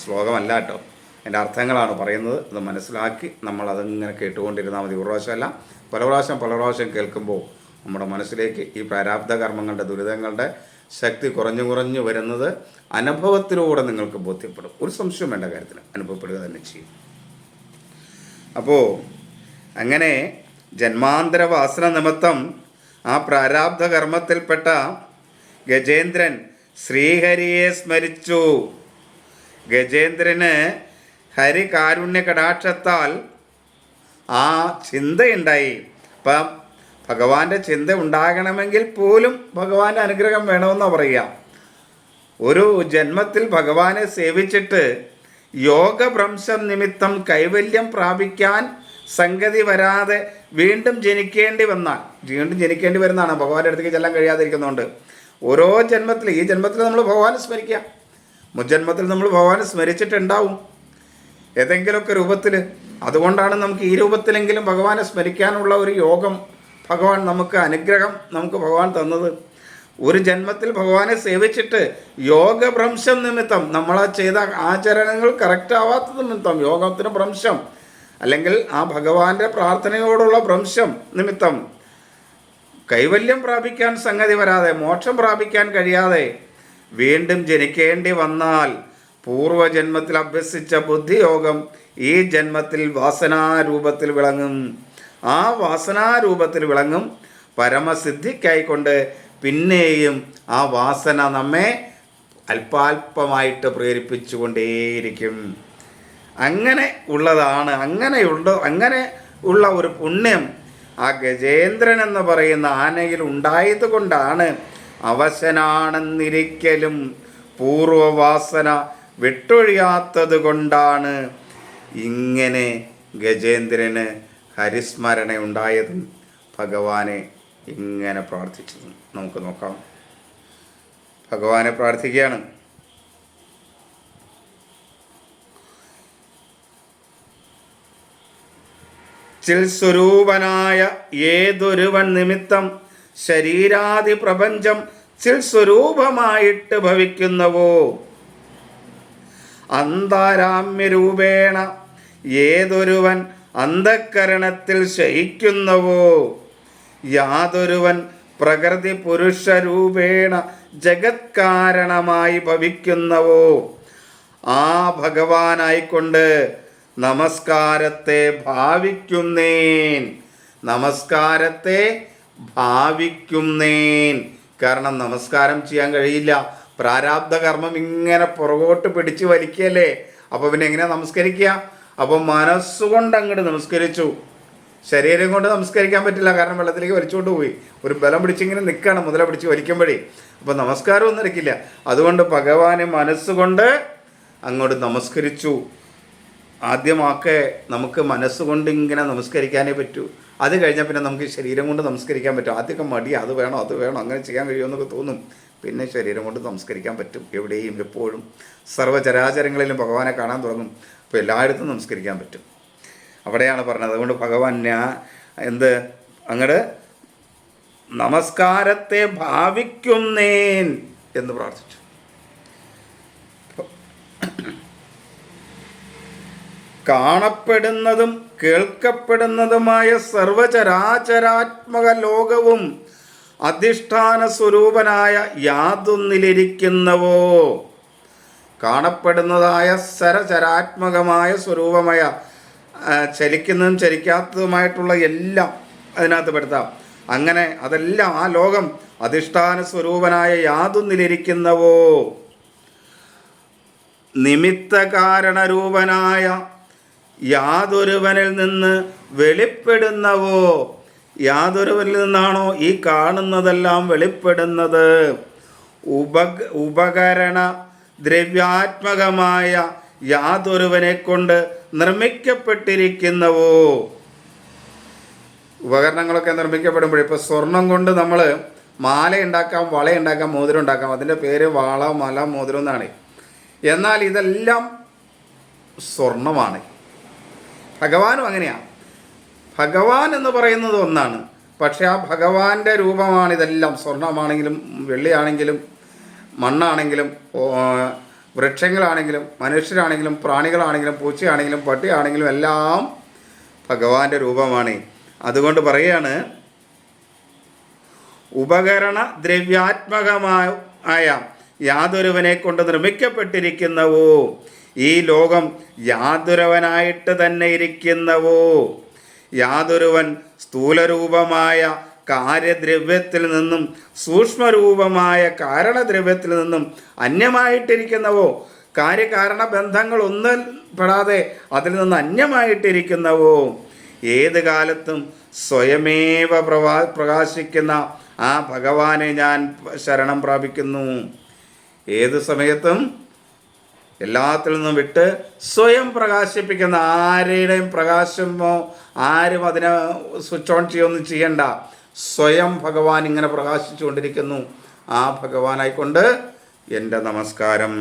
ശ്ലോകമല്ല കേട്ടോ, എൻ്റെ അർത്ഥങ്ങളാണ് പറയുന്നത്. അത് മനസ്സിലാക്കി നമ്മൾ അതിങ്ങനെ കേട്ടുകൊണ്ടിരുന്നാൽ മതി. ഒരു പ്രാവശ്യമല്ല, പല പ്രാവശ്യം കേൾക്കുമ്പോൾ നമ്മുടെ മനസ്സിലേക്ക് ഈ പ്രാരാബ്ധ കർമ്മങ്ങളുടെ, ദുരിതങ്ങളുടെ ശക്തി കുറഞ്ഞു കുറഞ്ഞു വരുന്നത് അനുഭവത്തിലൂടെ നിങ്ങൾക്ക് ബോധ്യപ്പെടും. ഒരു സംശയം വേണ്ട കാര്യത്തിൽ അനുഭവപ്പെടുക തന്നെ ചെയ്യും. അപ്പോൾ അങ്ങനെ ജന്മാന്തര വാസന നിമിത്തം ആ പ്രാരാബ്ധ കർമ്മത്തിൽപ്പെട്ട ഗജേന്ദ്രൻ ശ്രീഹരിയെ സ്മരിച്ചു. ഗജേന്ദ്രന് ഹരികാരുണ്യ കടാക്ഷത്താൽ ആ ചിന്തയുണ്ടായി. അപ്പം ഭഗവാന്റെ ചിന്ത ഉണ്ടാകണമെങ്കിൽ പോലും ഭഗവാന്റെ അനുഗ്രഹം വേണമെന്നാണ് പറയുക. ഒരു ജന്മത്തിൽ ഭഗവാനെ സേവിച്ചിട്ട് യോഗഭ്രംശം നിമിത്തം കൈവല്യം പ്രാപിക്കാൻ സംഗതി വരാതെ വീണ്ടും ജനിക്കേണ്ടി വരുന്നതാണ് ഭഗവാന്റെ അടുത്തേക്ക് ചെല്ലാൻ കഴിയാതിരിക്കുന്നതുകൊണ്ട്. ഓരോ ജന്മത്തിൽ, ഈ ജന്മത്തിൽ നമ്മൾ ഭഗവാനെ സ്മരിക്കുക, മുജ്ജന്മത്തിൽ നമ്മൾ ഭഗവാനെ സ്മരിച്ചിട്ടുണ്ടാവും ഏതെങ്കിലുമൊക്കെ രൂപത്തിൽ. അതുകൊണ്ടാണ് നമുക്ക് ഈ രൂപത്തിലെങ്കിലും ഭഗവാനെ സ്മരിക്കാനുള്ള ഒരു യോഗം ഭഗവാൻ നമുക്ക്, അനുഗ്രഹം നമുക്ക് ഭഗവാൻ തന്നത്. ഒരു ജന്മത്തിൽ ഭഗവാനെ സേവിച്ചിട്ട് യോഗഭ്രംശം നിമിത്തം, നമ്മൾ ചെയ്ത ആചരണങ്ങൾ കറക്റ്റ് ആവാത്തത് നിമിത്തം, യോഗത്തിന് ഭ്രംശം അല്ലെങ്കിൽ ആ ഭഗവാന്റെ പ്രാർത്ഥനയോടുള്ള ഭ്രംശം നിമിത്തം കൈവല്യം പ്രാപിക്കാൻ സംഗതി വരാതെ, മോക്ഷം പ്രാപിക്കാൻ കഴിയാതെ വീണ്ടും ജനിക്കേണ്ടി വന്നാൽ പൂർവജന്മത്തിൽ അഭ്യസിച്ച ബുദ്ധിയോഗം ഈ ജന്മത്തിൽ വാസനാരൂപത്തിൽ വിളങ്ങും. ആ വാസനാരൂപത്തിൽ വിളങ്ങും പരമസിദ്ധിക്കായിക്കൊണ്ട് പിന്നെയും ആ വാസന നമ്മെ അല്പാൽപമായിട്ട് പ്രേരിപ്പിച്ചുകൊണ്ടേയിരിക്കും. അങ്ങനെ ഉള്ള ഒരു പുണ്യം ആ ഗജേന്ദ്രൻ എന്ന് പറയുന്ന ആനയിൽ ഉണ്ടായത് കൊണ്ടാണ് അവശനാണെന്നിരിക്കലും പൂർവവാസന വിട്ടൊഴിയാത്തത് കൊണ്ടാണ് ഇങ്ങനെ ഗജേന്ദ്രന് ഹരിസ്മരണ ഉണ്ടായതും ഭഗവാനെ ഇങ്ങനെ പ്രാർത്ഥിച്ചതും. നമുക്ക് നോക്കാം. ഭഗവാനെ പ്രാർത്ഥിക്കുകയാണ്. ചിൽസ്വരൂപനായ ഏതൊരുവൻ നിമിത്തം ശരീരാദി പ്രപഞ്ചം ചിൽസ്വരൂപമായിട്ട് ഭവിക്കുന്നവോ, അന്താരാമ്യരൂപേണ ഏതൊരുവൻ അന്ധക്കരണത്തിൽ ശയിക്കുന്നവോ, യാതൊരുവൻ പ്രകൃതി പുരുഷരൂപേണ ജഗത്കാരണമായി ഭവിക്കുന്നവോ, ആ ഭഗവാനായിക്കൊണ്ട് നമസ്കാരത്തെ ഭാവിക്കുന്നേൻ. കാരണം നമസ്കാരം ചെയ്യാൻ കഴിയില്ല, പ്രാരാബ്ധ കർമ്മം ഇങ്ങനെ പുറകോട്ട് പിടിച്ച് വലിക്കല്ലേ. അപ്പോൾ പിന്നെ എങ്ങനെയാണ് നമസ്കരിക്കുക? അപ്പോൾ മനസ്സുകൊണ്ട് അങ്ങോട്ട് നമസ്കരിച്ചു. ശരീരം കൊണ്ട് നമസ്കരിക്കാൻ പറ്റില്ല, കാരണം വെള്ളത്തിലേക്ക് വലിച്ചുകൊണ്ട് പോയി. ഒരു ബലം പിടിച്ചിങ്ങനെ നിൽക്കുകയാണ് മുതല പിടിച്ച് വലിക്കുമ്പോഴേ. അപ്പോൾ നമസ്കാരമൊന്നും നടക്കില്ല. അതുകൊണ്ട് ഭഗവാനെ മനസ്സുകൊണ്ട് അങ്ങോട്ട് നമസ്കരിച്ചു. ആദ്യമൊക്കെ നമുക്ക് മനസ്സുകൊണ്ട് ഇങ്ങനെ നമസ്കരിക്കാനേ പറ്റൂ. അത് കഴിഞ്ഞാൽ പിന്നെ നമുക്ക് ശരീരം കൊണ്ട് നമസ്കരിക്കാൻ പറ്റും. ആദ്യമൊക്കെ മടിയാ, അത് വേണോ അങ്ങനെ ചെയ്യാൻ കഴിയുമെന്നൊക്കെ തോന്നും. പിന്നെ ശരീരം കൊണ്ട് നമസ്കരിക്കാൻ പറ്റും. എവിടെയും എപ്പോഴും സർവ്വചരാചരങ്ങളിലും ഭഗവാനെ കാണാൻ തുടങ്ങും. അപ്പോൾ എല്ലായിടത്തും നമസ്കരിക്കാൻ പറ്റും. അവിടെയാണ് പറഞ്ഞത്. അതുകൊണ്ട് ഭഗവാൻ അങ്ങോട്ട് നമസ്കാരത്തെ ഭാവിക്കുന്നേൻ എന്ന് പ്രാർത്ഥിച്ചു. കാണപ്പെടുന്നതും കേൾക്കപ്പെടുന്നതുമായ സർവചരാചരാത്മക ലോകവും അധിഷ്ഠാന സ്വരൂപനായ യാതൊന്നിലിരിക്കുന്നവോ, കാണപ്പെടുന്നതായ സരചരാത്മകമായ സ്വരൂപമായ ചലിക്കുന്നതും ചലിക്കാത്തതുമായിട്ടുള്ള എല്ലാം അതിനകത്ത് പെടുത്താം. അങ്ങനെ അതെല്ലാം ആ ലോകം അധിഷ്ഠാന സ്വരൂപനായ യാതൊന്നിലിരിക്കുന്നവോ, നിമിത്ത കാരണരൂപനായ യാതൊരുവനിൽ നിന്ന് വെളിപ്പെടുന്നവോ, യാതൊരുവനിൽ നിന്നാണോ ഈ കാണുന്നതെല്ലാം വെളിപ്പെടുന്നത്, ഉപകരണ ദ്രവ്യാത്മകമായ യാതൊരുവനെ കൊണ്ട് നിർമ്മിക്കപ്പെട്ടിരിക്കുന്നവോ. ഉപകരണങ്ങളൊക്കെ നിർമ്മിക്കപ്പെടുമ്പോൾ ഇപ്പോൾ സ്വർണം കൊണ്ട് നമ്മൾ മാല ഉണ്ടാക്കാം, വള ഉണ്ടാക്കാം, മോതിരം ഉണ്ടാക്കാം. അതിൻ്റെ പേര് വള, മല, മോതിരം എന്നാണ്. എന്നാൽ ഇതെല്ലാം സ്വർണമാണ്. ഭഗവാനും അങ്ങനെയാണ്. ഭഗവാൻ എന്ന് പറയുന്നത് ഒന്നാണ്, പക്ഷേ ആ ഭഗവാന്റെ രൂപമാണിതെല്ലാം. സ്വർണമാണെങ്കിലും വെള്ളിയാണെങ്കിലും മണ്ണാണെങ്കിലും വൃക്ഷങ്ങളാണെങ്കിലും മനുഷ്യരാണെങ്കിലും പ്രാണികളാണെങ്കിലും പൂച്ചയാണെങ്കിലും പട്ടിയാണെങ്കിലും എല്ലാം ഭഗവാന്റെ രൂപമാണ്. അതുകൊണ്ട് പറയുകയാണ് ഉപകരണ ദ്രവ്യാത്മകമായ ആയ യാതൊരുവനെ കൊണ്ട് നിർമ്മിക്കപ്പെട്ടിരിക്കുന്നവോ, ഈ ലോകം യാതൊരുവനായിട്ട് തന്നെ ഇരിക്കുന്നവോ, യാതൊരുവൻ സ്ഥൂലരൂപമായ കാര്യദ്രവ്യത്തിൽ നിന്നും സൂക്ഷ്മരൂപമായ കാരണദ്രവ്യത്തിൽ നിന്നും അന്യമായിട്ടിരിക്കുന്നവോ, കാര്യകാരണ ബന്ധങ്ങൾ ഒന്നും പെടാതെ അതിൽ നിന്ന് അന്യമായിട്ടിരിക്കുന്നവോ, ഏത് കാലത്തും സ്വയമേവ പ്രകാശിക്കുന്ന ആ ഭഗവാനെ ഞാൻ ശരണം പ്രാപിക്കുന്നു. ഏത് സമയത്തും എല്ലാത്തിൽ നിന്നും വിട്ട് സ്വയം പ്രകാശിപ്പിക്കുന്ന, ആരുടെയും പ്രകാശമോ ആരും അതിനെ സ്വിച്ച് ഓൺ ചെയ്യൊന്നും ചെയ്യണ്ട. സ്വയം ഭഗവാൻ ഇങ്ങനെ പ്രകാശിച്ചുകൊണ്ടിരിക്കുന്നു. ആ ഭഗവാനായിക്കൊണ്ട് എൻ്റെ നമസ്കാരം.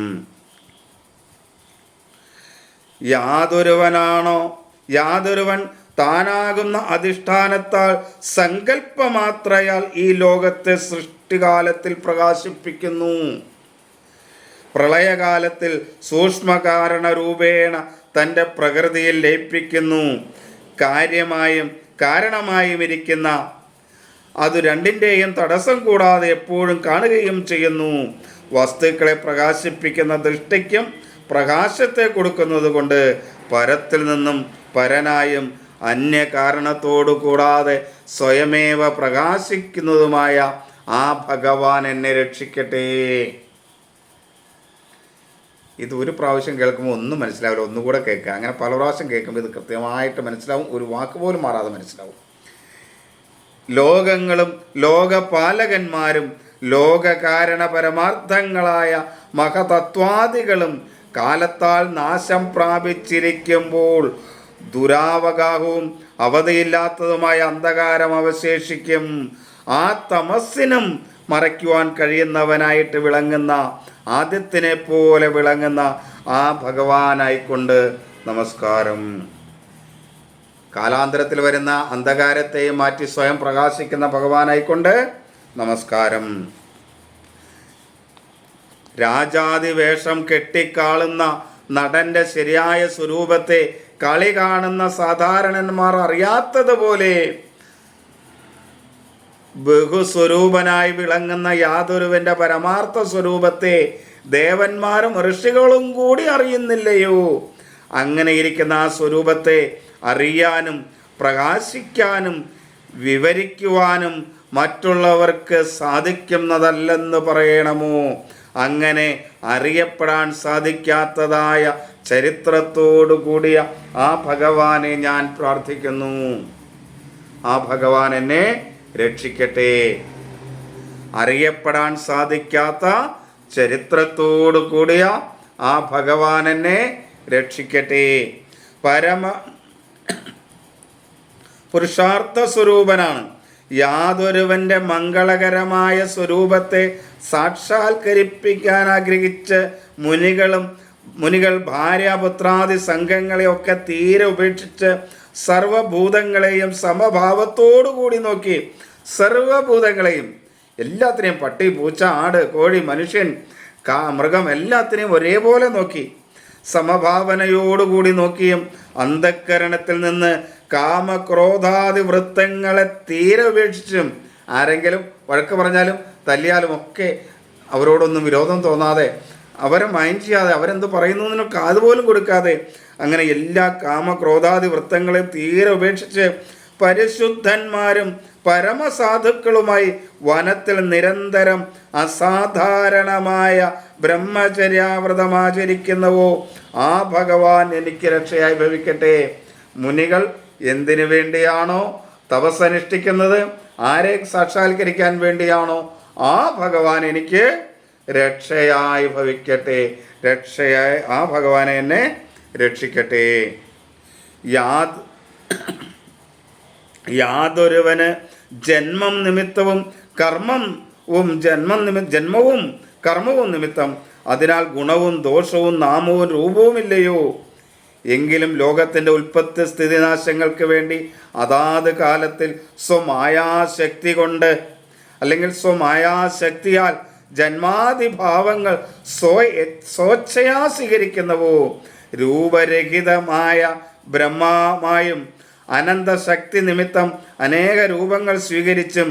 യാതൊരുവൻ താനാകുന്ന അധിഷ്ഠാനത്താൽ സങ്കല്പമാത്രയാൽ ഈ ലോകത്തെ സൃഷ്ടികാലത്തിൽ പ്രകാശിപ്പിക്കുന്നു. പ്രളയകാലത്തിൽ സൂക്ഷ്മകാരണ രൂപേണ തൻ്റെ പ്രകൃതിയിൽ ലയിപ്പിക്കുന്നു. കാര്യമായും കാരണമായും ഇരിക്കുന്ന അത് രണ്ടിൻ്റെയും തടസ്സം കൂടാതെ എപ്പോഴും കാണുകയും ചെയ്യുന്നു. വസ്തുക്കളെ പ്രകാശിപ്പിക്കുന്ന ദൃഷ്ടിക്കും പ്രകാശത്തെ കൊടുക്കുന്നത് കൊണ്ട് പരത്തിൽ നിന്നും പരനായും അന്യകാരണത്തോടു കൂടാതെ സ്വയമേവ പ്രകാശിക്കുന്നതുമായ ആ ഭഗവാൻ എന്നെ രക്ഷിക്കട്ടെ. ഇത് ഒരു പ്രാവശ്യം കേൾക്കുമ്പോൾ ഒന്നും മനസ്സിലാവില്ല, ഒന്നുകൂടെ കേൾക്കുക. അങ്ങനെ പല പ്രാവശ്യം കേൾക്കുമ്പോൾ ഇത് കൃത്യമായിട്ട് മനസ്സിലാവും, ഒരു വാക്ക് പോലും മാറാതെ മനസ്സിലാവും. ലോകങ്ങളും ലോകപാലകന്മാരും ലോകകാരണ പരമാർത്ഥങ്ങളായ മഹതത്വാദികളും കാലത്താൽ നാശം പ്രാപിച്ചിരിക്കുമ്പോൾ ദുരാവഗാഹവും അവധിയില്ലാത്തതുമായ അന്ധകാരം അവശേഷിക്കും. ആ തമസ്സിനും മറയ്ക്കുവാൻ കഴിയുന്നവനായിട്ട് വിളങ്ങുന്ന, ആദ്യത്തിനെ പോലെ വിളങ്ങുന്ന ആ ഭഗവാനായിക്കൊണ്ട് നമസ്കാരം. കാലാന്തരത്തിൽ വരുന്ന അന്ധകാരത്തെയും മാറ്റി സ്വയം പ്രകാശിക്കുന്ന ഭഗവാനായിക്കൊണ്ട് നമസ്കാരം. രാജാതിവേഷം കെട്ടിക്കാളുന്ന നടൻ്റെ ശരിയായ സ്വരൂപത്തെ കളി കാണുന്ന സാധാരണന്മാർ അറിയാത്തതുപോലെ ബഹുസ്വരൂപനായി വിളങ്ങുന്ന യാതൊരുവൻ്റെ പരമാർത്ഥ സ്വരൂപത്തെ ദേവന്മാരും ഋഷികളും കൂടി അറിയുന്നില്ലയോ? അങ്ങനെ ഇരിക്കുന്ന ആ സ്വരൂപത്തെ അറിയാനും പ്രകാശിക്കാനും വിവരിക്കുവാനും മറ്റുള്ളവർക്ക് സാധിക്കുന്നതല്ലെന്ന് പറയണമോ? അങ്ങനെ അറിയപ്പെടാൻ സാധിക്കാത്തതായ ചരിത്രത്തോടു കൂടിയ ആ ഭഗവാനെ ഞാൻ പ്രാർത്ഥിക്കുന്നു. ആ ഭഗവാൻ എന്നെ രക്ഷിക്കട്ടെ. അറിയപ്പെടാൻ സാധിക്കാത്ത ചരിത്രത്തോടു കൂടിയ ആ ഭഗവാൻ എന്നെ രക്ഷിക്കട്ടെ. പരമ പുരുഷാർത്ഥ സ്വരൂപനാണ്. യാതൊരുവൻ്റെ മംഗളകരമായ സ്വരൂപത്തെ സാക്ഷാത്കരിപ്പിക്കാൻ ആഗ്രഹിച്ച് മുനികൾ ഭാര്യാപുത്രാദി സംഘങ്ങളെയൊക്കെ തീരെ ഉപേക്ഷിച്ച് സർവഭൂതങ്ങളെയും സമഭാവത്തോടു കൂടി നോക്കി, സർവഭൂതങ്ങളെയും എല്ലാത്തിനെയും, പട്ടി പൂച്ച ആട് കോഴി മനുഷ്യൻ മൃഗം എല്ലാത്തിനെയും ഒരേപോലെ നോക്കി, സമഭാവനയോടുകൂടി നോക്കിയും അന്ധക്കരണത്തിൽ നിന്ന് കാമക്രോധാദി വൃത്തങ്ങളെ തീരെ ഉപേക്ഷിച്ചും, ആരെങ്കിലും വഴക്ക് പറഞ്ഞാലും തല്ലിയാലും ഒക്കെ അവരോടൊന്നും വിരോധം തോന്നാതെ, അവരെ മൈൻഡ് ചെയ്യാതെ, അവരെന്ത് പറയുന്നു എന്നതിന് കാതുപോലും കൊടുക്കാതെ, അങ്ങനെ എല്ലാ കാമക്രോധാദി വൃത്തങ്ങളെയും തീരെ ഉപേക്ഷിച്ച് പരിശുദ്ധന്മാരും പരമസാധുക്കളുമായി വനത്തിൽ നിരന്തരം അസാധാരണമായ ബ്രഹ്മചര്യാവ്രതമാചരിക്കുന്നവോ ആ ഭഗവാൻ എനിക്ക് രക്ഷയായി ഭവിക്കട്ടെ. മുനികൾ എന്തിനു വേണ്ടിയാണോ തപസ്സനുഷ്ഠിക്കുന്നത്, ആരെ സാക്ഷാത്കരിക്കാൻ വേണ്ടിയാണോ, ആ ഭഗവാൻ എനിക്ക് രക്ഷയായി ഭവിക്കട്ടെ. രക്ഷയായി ആ ഭഗവാനെ എന്നെ രക്ഷിക്കട്ടെ. യാതൊരുവന് ജന്മം നിമിത്തവും ജന്മവും കർമ്മവും നിമിത്തം, അതിനാൽ ഗുണവും ദോഷവും നാമവും രൂപവുമില്ലയോ? എങ്കിലും ലോകത്തിൻ്റെ ഉൽപ്പത്തി സ്ഥിതിനാശങ്ങൾക്ക് വേണ്ടി അതാത് കാലത്തിൽ സ്വമായാശക്തി കൊണ്ട് അല്ലെങ്കിൽ സ്വമായാശക്തിയാൽ ജന്മാതിഭാവങ്ങൾ സ്വച്ഛയാ സ്വീകരിക്കുന്നവോ, രൂപരഹിതമായ ബ്രഹ്മമായും അനന്തശക്തി നിമിത്തം അനേക രൂപങ്ങൾ സ്വീകരിച്ചും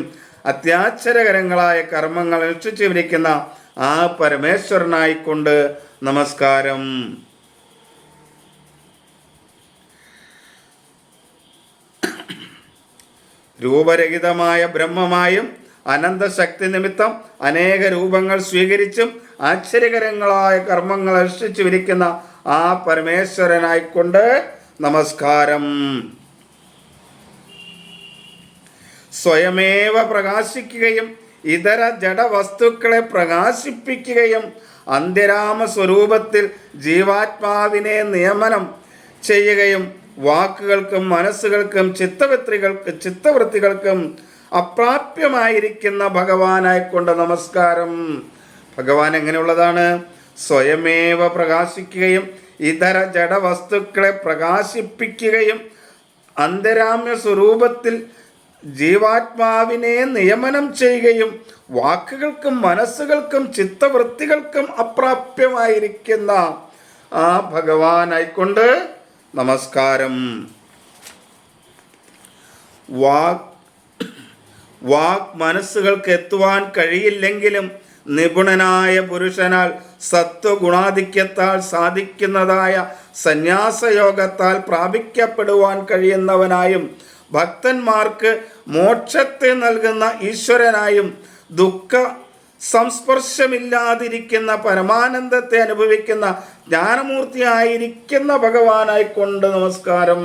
അത്യാശ്ചര്യകരങ്ങളായ കർമ്മങ്ങൾ അനുഷ്ഠിച്ചുവരിക്കുന്ന ആ പരമേശ്വരനായിക്കൊണ്ട് നമസ്കാരം. രൂപരഹിതമായ ബ്രഹ്മമായും അനന്തശക്തി നിമിത്തം അനേക രൂപങ്ങൾ സ്വീകരിച്ചും ആശ്ചര്യകരങ്ങളായ കർമ്മങ്ങൾ അനുഷ്ഠിച്ചു വിരിക്കുന്ന ആ പരമേശ്വരനായിക്കൊണ്ട് നമസ്കാരം. സ്വയമേവ പ്രകാശിക്കുകയും ഇതര ജഡവസ്തുക്കളെ പ്രകാശിപ്പിക്കുകയും അന്ത്യരാമ സ്വരൂപത്തിൽ ജീവാത്മാവിനെ നിയമനം ചെയ്യുകയും വാക്കുകൾക്കും മനസ്സുകൾക്കും ചിത്തവൃത്തികൾക്കും അപ്രാപ്യമായിരിക്കുന്ന ഭഗവാനായിക്കൊണ്ട് നമസ്കാരം. ഭഗവാൻ എങ്ങനെയുള്ളതാണ്? സ്വയമേവ പ്രകാശിക്കുകയും ഇതര ജഡവസ്തുക്കളെ പ്രകാശിപ്പിക്കുകയും അന്തരാമ്യ സ്വരൂപത്തിൽ ജീവാത്മാവിനെ നിയമനം ചെയ്യുകയും വാക്കുകൾക്കും മനസ്സുകൾക്കും ചിത്തവൃത്തികൾക്കും അപ്രാപ്യമായിരിക്കുന്ന ആ ഭഗവാനായിക്കൊണ്ട് നമസ്കാരം. വാക് മനസ്സുകൾക്ക് എത്തുവാൻ കഴിയില്ലെങ്കിലും നിപുണനായ പുരുഷനാൽ സത്വഗുണാധിക്യത്താൽ സാധിക്കുന്നതായ സന്യാസയോഗത്താൽ പ്രാപിക്കപ്പെടുവാൻ കഴിയുന്നവനായും ഭക്തന്മാർക്ക് മോക്ഷത്തെ നൽകുന്ന ഈശ്വരനായും ദുഃഖ സംസ്പർശമില്ലാതിരിക്കുന്ന പരമാനന്ദത്തെ അനുഭവിക്കുന്ന ജ്ഞാനമൂർത്തിയായിരിക്കുന്ന ഭഗവാനായിക്കൊണ്ട് നമസ്കാരം.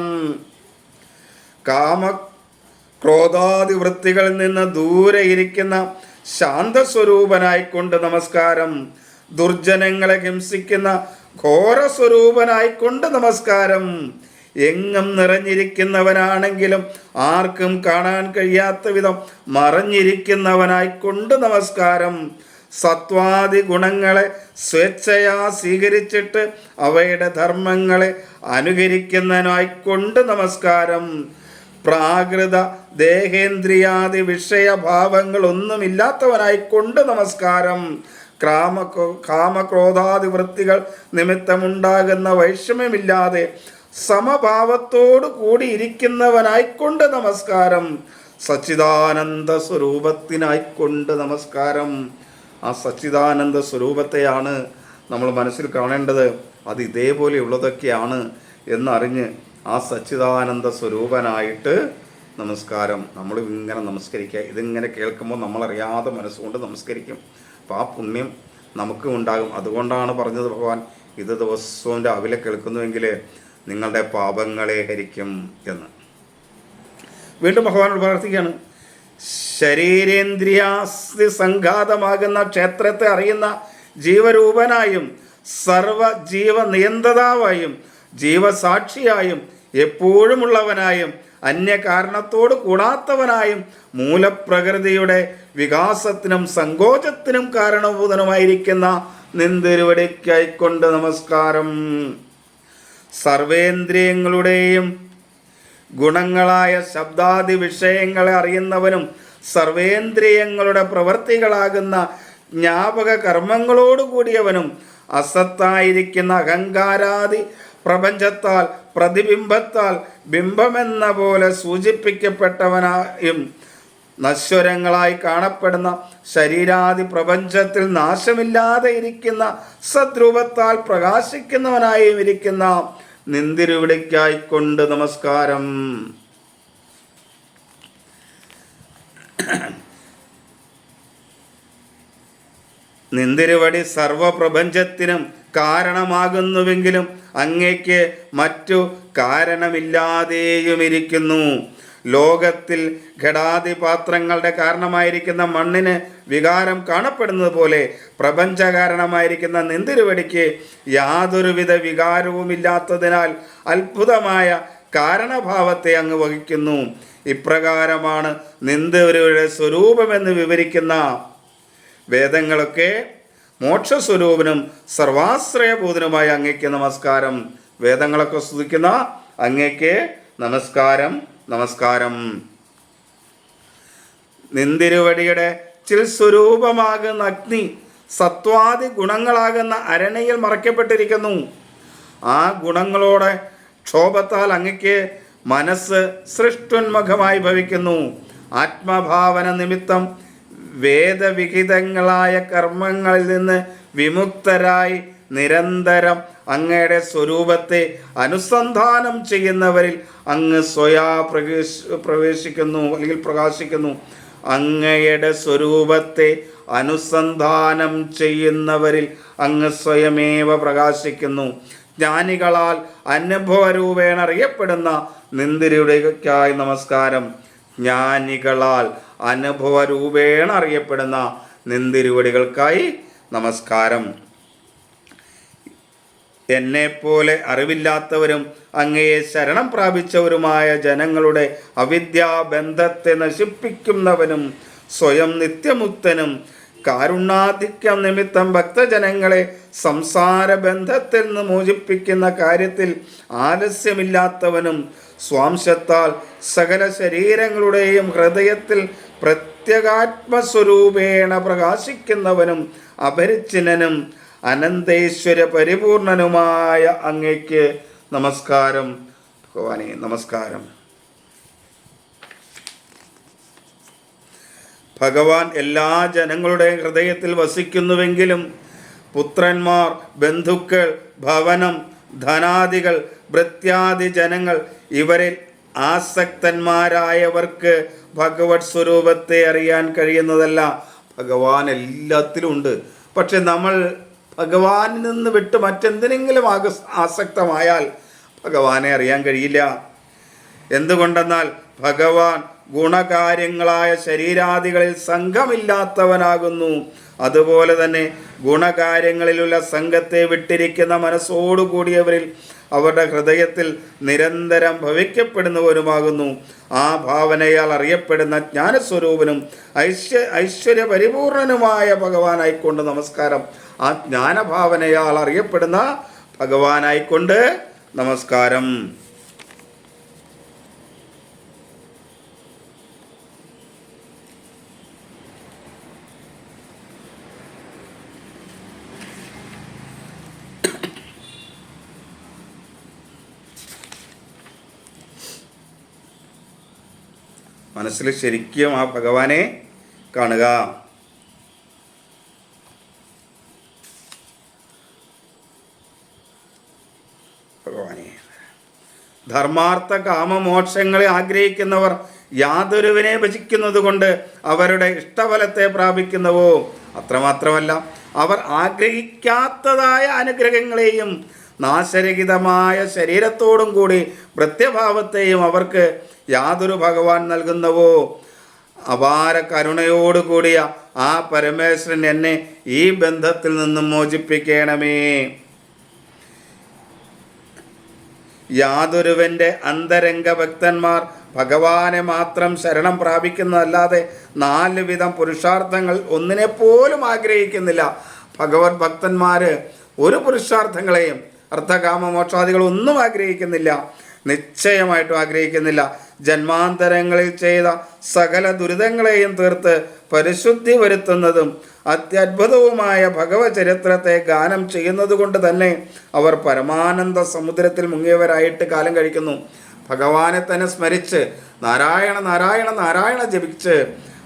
ക്രോധാദി വൃത്തികളിൽ നിന്ന് ദൂരെ ഇരിക്കുന്ന ശാന്തസ്വരൂപനായിക്കൊണ്ട് നമസ്കാരം. ദുർജനങ്ങളെ ഹിംസിക്കുന്ന ഘോരസ്വരൂപനായിക്കൊണ്ട് നമസ്കാരം. എങ്ങും നിറഞ്ഞിരിക്കുന്നവനാണെങ്കിലും ആർക്കും കാണാൻ കഴിയാത്ത വിധം മറഞ്ഞിരിക്കുന്നവനായിക്കൊണ്ട് നമസ്കാരം. സത്വാദി ഗുണങ്ങളെ സ്വേച്ഛയാ സ്വീകരിച്ചിട്ട് അവയുടെ ധർമ്മങ്ങളെ അനുകരിക്കുന്നതിനായിക്കൊണ്ട് നമസ്കാരം. പ്രാകൃത ദേഹേന്ദ്രിയാദി വിഷയഭാവങ്ങളൊന്നുമില്ലാത്തവനായിക്കൊണ്ട് നമസ്കാരം. കാമക്രോധാദി വൃത്തികൾ നിമിത്തമുണ്ടാകുന്ന വൈഷമ്യമില്ലാതെ സമഭാവത്തോടു കൂടിയിരിക്കുന്നവനായിക്കൊണ്ട് നമസ്കാരം. സച്ചിദാനന്ദ സ്വരൂപത്തിനായിക്കൊണ്ട് നമസ്കാരം. ആ സച്ചിദാനന്ദ സ്വരൂപത്തെയാണ് നമ്മൾ മനസ്സിൽ കാണേണ്ടത്. അത് ഇതേപോലെയുള്ളതൊക്കെയാണ് എന്നറിഞ്ഞ് ആ സച്ചിദാനന്ദ സ്വരൂപനായിട്ട് നമസ്കാരം. നമ്മൾ ഇങ്ങനെ നമസ്കരിക്കുക. ഇതിങ്ങനെ കേൾക്കുമ്പോൾ നമ്മളറിയാതെ മനസ്സുകൊണ്ട് നമസ്കരിക്കും. അപ്പോൾ ആ പുണ്യം നമുക്കും ഉണ്ടാകും. അതുകൊണ്ടാണ് പറഞ്ഞത് ഭഗവാൻ, ഇത് ദിവസവും രാവിലെ കേൾക്കുന്നുവെങ്കിൽ നിങ്ങളുടെ പാപങ്ങളെ ഹരിക്കും എന്ന്. വീണ്ടും ഭഗവാനോട് പ്രാർത്ഥിക്കുകയാണ്. ശരീരേന്ദ്രിയാസ്തി സംഘാതമാകുന്ന ക്ഷേത്രത്തെ അറിയുന്ന ജീവരൂപനായും സർവജീവ നിയന്ത്രതാവായും ജീവസാക്ഷിയായും എപ്പോഴുമുള്ളവനായും അന്യകാരണത്തോട് കൂടാത്തവനായും മൂലപ്രകൃതിയുടെ വികാസത്തിനും സങ്കോചത്തിനും കാരണഭൂതനുമായിരിക്കുന്ന നിന്തിരുവടിക്കായിക്കൊണ്ട് നമസ്കാരം. സർവേന്ദ്രിയങ്ങളുടെയും ഗുണങ്ങളായ ശബ്ദാദി വിഷയങ്ങളെ അറിയുന്നവനും സർവേന്ദ്രിയങ്ങളുടെ പ്രവൃത്തികളാകുന്ന ജ്ഞാപക കർമ്മങ്ങളോടുകൂടിയവനും അസത്തായിരിക്കുന്ന അഹങ്കാരാദി പ്രപഞ്ചത്താൽ പ്രതിബിംബത്താൽ ബിംബമെന്ന പോലെ സൂചിപ്പിക്കപ്പെട്ടവനായും നശ്വരങ്ങളായി കാണപ്പെടുന്ന ശരീരാദി പ്രപഞ്ചത്തിൽ നാശമില്ലാതെ ഇരിക്കുന്ന സദ്രൂപത്താൽ പ്രകാശിക്കുന്നവനായും ഇരിക്കുന്ന നിന്തിരുവിളിക്കായിക്കൊണ്ട് നമസ്കാരം. നിന്തിരുവടി സർവപ്രപഞ്ചത്തിനും കാരണമാകുന്നുവെങ്കിലും അങ്ങേക്ക് മറ്റു കാരണമില്ലാതെയുമിരിക്കുന്നു. ലോകത്തിൽ ഘടാതിപാത്രങ്ങളുടെ കാരണമായിരിക്കുന്ന മണ്ണിന് വികാരം കാണപ്പെടുന്നത് പോലെ പ്രപഞ്ച കാരണമായിരിക്കുന്ന നിന്തിരുവടിക്ക് യാതൊരുവിധ വികാരവുമില്ലാത്തതിനാൽ അത്ഭുതമായ കാരണഭാവത്തെ അങ്ങ് വഹിക്കുന്നു. ഇപ്രകാരമാണ് നിന്തിരുവടിയുടെ സ്വരൂപമെന്ന് വിവരിക്കുന്ന വേദങ്ങളൊക്കെ മോക്ഷസ്വരൂപനും സർവാശ്രയഭൂതനുമായ അങ്ങയ്ക്ക് നമസ്കാരം. വേദങ്ങളൊക്കെ സ്തുതിക്കുന്ന അങ്ങയ്ക്ക് നമസ്കാരം, നമസ്കാരം. നിന്തിരുവടിയുടെ ചിൽസ്വരൂപമാകുന്ന അഗ്നി സത്വാദി ഗുണങ്ങളാകുന്ന അരണയിൽ മറയ്ക്കപ്പെട്ടിരിക്കുന്നു. ആ ഗുണങ്ങളോടെ ക്ഷോഭത്താൽ അങ്ങയ്ക്ക് മനസ്സ് സൃഷ്ടുന്മുഖമായി ഭവിക്കുന്നു. ആത്മഭാവന നിമിത്തം വേദവിഹിതങ്ങളായ കർമ്മങ്ങളിൽ നിന്ന് വിമുക്തരായി നിരന്തരം അങ്ങയുടെ സ്വരൂപത്തെ അനുസന്ധാനം ചെയ്യുന്നവരിൽ അങ്ങ് പ്രവേശിക്കുന്നു അല്ലെങ്കിൽ പ്രകാശിക്കുന്നു. അങ്ങയുടെ സ്വരൂപത്തെ അനുസന്ധാനം ചെയ്യുന്നവരിൽ അങ്ങ് സ്വയമേവ പ്രകാശിക്കുന്നു. ജ്ഞാനികളാൽ അനുഭവരൂപേണ അറിയപ്പെടുന്ന നിന്ദിരുടെക്കായി നമസ്കാരം. ജ്ഞാനികളാൽ അനുഭവരൂപേണ അറിയപ്പെടുന്ന നിന്തിരുവടികൾക്കായി നമസ്കാരം. എന്നെപ്പോലെ അറിവില്ലാത്തവരും അങ്ങയെ ശരണം പ്രാപിച്ചവരുമായ ജനങ്ങളുടെ അവിദ്യാബന്ധത്തെ നശിപ്പിക്കുന്നവനും സ്വയം നിത്യമുക്തനും കാരുണ്യാധിക്യം നിമിത്തം ഭക്തജനങ്ങളെ സംസാര ബന്ധത്തിൽ നിന്ന് മോചിപ്പിക്കുന്ന കാര്യത്തിൽ ആലസ്യമില്ലാത്തവനും സ്വാംശത്താൽ സകല ശരീരങ്ങളുടെയും ഹൃദയത്തിൽ പ്രത്യേകാത്മസ്വരൂപേണ പ്രകാശിക്കുന്നവനും അപരിച്ഛിന്നനും അനന്തൈശ്വര്യ പരിപൂർണനുമായ അങ്ങയ്ക്ക് നമസ്കാരം. ഭഗവാനെ നമസ്കാരം. ഭഗവാൻ എല്ലാ ജനങ്ങളുടെയും ഹൃദയത്തിൽ വസിക്കുന്നുവെങ്കിലും പുത്രന്മാർ, ബന്ധുക്കൾ, ഭവനം, ധനാദികൾ, ഭൃത്യാദി ജനങ്ങൾ ഇവരിൽ ആസക്തന്മാരായവർക്ക് ഭഗവത് സ്വരൂപത്തെ അറിയാൻ കഴിയുന്നതല്ല. ഭഗവാൻ എല്ലാത്തിലും ഉണ്ട്. പക്ഷെ നമ്മൾ ഭഗവാനിൽ നിന്ന് വിട്ട് മറ്റെന്തിനെങ്കിലും ആസക്തമായാൽ ഭഗവാനെ അറിയാൻ കഴിയില്ല. എന്തുകൊണ്ടെന്നാൽ ഭഗവാൻ ഗുണകാര്യങ്ങളായ ശരീരാദികളിൽ സംഘമില്ലാത്തവനാകുന്നു. അതുപോലെ തന്നെ ഗുണകാര്യങ്ങളിലുള്ള സംഘത്തെ വിട്ടിരിക്കുന്ന മനസ്സോടുകൂടിയവരിൽ അവരുടെ ഹൃദയത്തിൽ നിരന്തരം ഭവിക്കപ്പെടുന്നവരുമാകുന്നു. ആ ഭാവനയാൽ അറിയപ്പെടുന്ന ജ്ഞാനസ്വരൂപനും ഐശ്വര്യ പരിപൂർണനുമായ ഭഗവാനായിക്കൊണ്ട് നമസ്കാരം. ആ ജ്ഞാനഭാവനയാൽ അറിയപ്പെടുന്ന ഭഗവാനായിക്കൊണ്ട് നമസ്കാരം. മനസ്സിൽ ശരിക്കും ആ ഭഗവാനെ കാണുക. ഭഗവാനെ ധർമാർത്ഥ കാമമോക്ഷങ്ങളെ ആഗ്രഹിക്കുന്നവർ യാതൊരുവിനെ ഭജിക്കുന്നത് കൊണ്ട് അവരുടെ ഇഷ്ടഫലത്തെ പ്രാപിക്കുന്നുവോ? അത്രമാത്രമല്ല, അവർ ആഗ്രഹിക്കാത്തതായ അനുഗ്രഹങ്ങളെയും നാശരഹിതമായ ശരീരത്തോടും കൂടി പ്രത്യഭാവത്തെയും അവർക്ക് യാതൊരു ഭഗവാൻ നൽകുന്നവോ? അപാര കരുണയോടുകൂടിയ ആ പരമേശ്വരൻ എന്നെ ഈ ബന്ധത്തിൽ നിന്നും മോചിപ്പിക്കണമേ. യാതൊരുവൻ്റെ അന്തരംഗ ഭക്തന്മാർ ഭഗവാനെ മാത്രം ശരണം പ്രാപിക്കുന്നതല്ലാതെ 4 വിധം പുരുഷാർത്ഥങ്ങൾ ഒന്നിനെപ്പോലും ആഗ്രഹിക്കുന്നില്ല. ഭഗവത് ഭക്തന്മാർ ഒരു പുരുഷാർത്ഥങ്ങളെയും അർത്ഥകാമ മോക്ഷാദികളൊന്നും ആഗ്രഹിക്കുന്നില്ല, നിശ്ചയമായിട്ടും ആഗ്രഹിക്കുന്നില്ല. ജന്മാന്തരങ്ങളിൽ ചെയ്ത സകല ദുരിതങ്ങളെയും തീർത്ത് പരിശുദ്ധി വരുത്തുന്നതും അത്യത്ഭുതവുമായ ഭഗവചരിത്രത്തെ ഗാനം ചെയ്യുന്നത് കൊണ്ട് തന്നെ അവർ പരമാനന്ദ സമുദ്രത്തിൽ മുങ്ങിയവരായിട്ട് കാലം കഴിക്കുന്നു. ഭഗവാനെ തന്നെ സ്മരിച്ച് നാരായണ നാരായണ നാരായണ ജപിച്ച്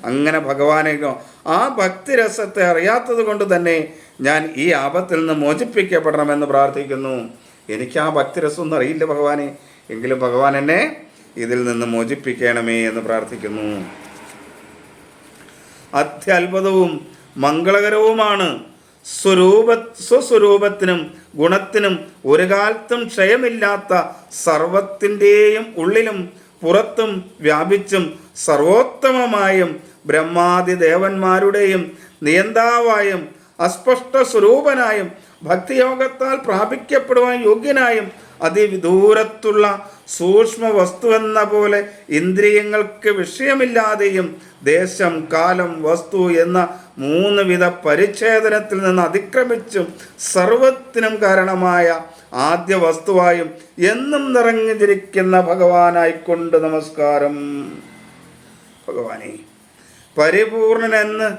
അങ്ങനെ ഭഗവാനെ ആ ഭക്തിരസത്തെ അറിയാത്തത് കൊണ്ട് തന്നെ ഞാൻ ഈ ആപത്തിൽ നിന്ന് മോചിപ്പിക്കപ്പെടണമെന്ന് പ്രാർത്ഥിക്കുന്നു. എനിക്ക് ആ ഭക്തിരസമൊന്നും അറിയില്ല ഭഗവാനെ, എങ്കിലും ഭഗവാൻ എന്നെ ഇതിൽ നിന്ന് മോചിപ്പിക്കണമേ എന്ന് പ്രാർത്ഥിക്കുന്നു. അത്യത്ഭുതവും മംഗളകരവുമാണ് സ്വസ്വരൂപത്തിനും ഗുണത്തിനും ഒരു കാലത്തും ക്ഷയമില്ലാത്ത സർവത്തിൻ്റെയും ഉള്ളിലും പുറത്തും വ്യാപിച്ചും സർവോത്തമമായും ബ്രഹ്മാദി ദേവന്മാരുടെയും നിയന്താവായും അസ്പഷ്ട സ്വരൂപനായും ഭക്തിയോഗത്താൽ പ്രാപിക്കപ്പെടുവാൻ യോഗ്യനായും അതിവിദൂരത്തുള്ള സൂക്ഷ്മ വസ്തുവെന്ന പോലെ ഇന്ദ്രിയങ്ങൾക്ക് വിഷയമില്ലാതെയും ദേശം, കാലം, വസ്തു എന്ന 3 വിധ പരിച്ഛേദനത്തിൽ നിന്ന് അതിക്രമിച്ചും സർവത്തിനും കാരണമായ ആദ്യ വസ്തുവായും എന്നും നിറഞ്ഞിരിക്കുന്ന ഭഗവാനായിക്കൊണ്ട് നമസ്കാരം. ഭഗവാനെ പരിപൂർണനെന്ന്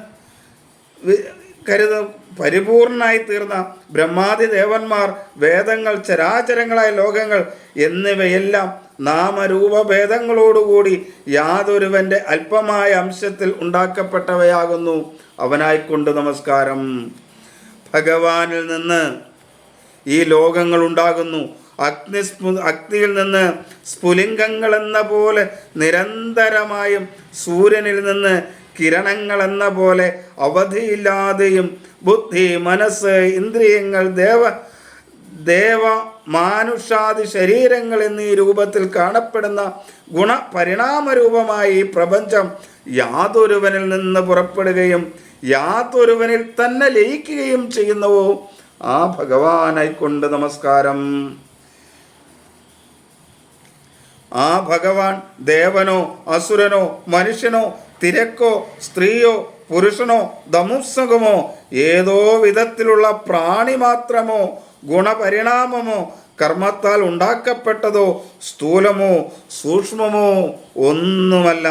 പരിപൂർണനായി തീർന്ന ബ്രഹ്മാദി ദേവന്മാർ, വേദങ്ങൾ, ചരാചരങ്ങളായ ലോകങ്ങൾ എന്നിവയെല്ലാം നാമരൂപഭേദങ്ങളോടുകൂടി യാതൊരുവൻ്റെ അല്പമായ അംശത്തിൽ ഉണ്ടാക്കപ്പെട്ടവയാകുന്നു. അവനായിക്കൊണ്ട് നമസ്കാരം. ഭഗവാനിൽ നിന്ന് ഈ ലോകങ്ങൾ ഉണ്ടാകുന്നു. അഗ്നിയിൽ നിന്ന് സ്ഫുലിംഗങ്ങൾ എന്ന പോലെ നിരന്തരമായും സൂര്യനിൽ നിന്ന് കിരണങ്ങൾ എന്ന പോലെ അവധിയില്ലാതെയും ബുദ്ധി, മനസ്സ്, ഇന്ദ്രിയങ്ങൾ, മാനുഷാദി ശരീരങ്ങൾ എന്നീ രൂപത്തിൽ കാണപ്പെടുന്ന ഗുണപരിണാമരൂപമായ ഈ പ്രപഞ്ചം യാതൊരുവനിൽ നിന്ന് പുറപ്പെടുകയും യാതൊരുവനിൽ തന്നെ ലയിക്കുകയും ചെയ്യുന്നുവോ ആ ഭഗവാനായിക്കൊണ്ട് നമസ്കാരം. ആ ഭഗവാൻ ദേവനോ അസുരനോ മനുഷ്യനോ തിരക്കോ സ്ത്രീയോ പുരുഷനോ ദമുസ്സകമോ ഏതോ വിധത്തിലുള്ള പ്രാണി മാത്രമോ ഗുണപരിണാമമോ കർമ്മത്താൽ ഉണ്ടാക്കപ്പെട്ടതോ സ്ഥൂലമോ സൂക്ഷ്മമോ ഒന്നുമല്ല.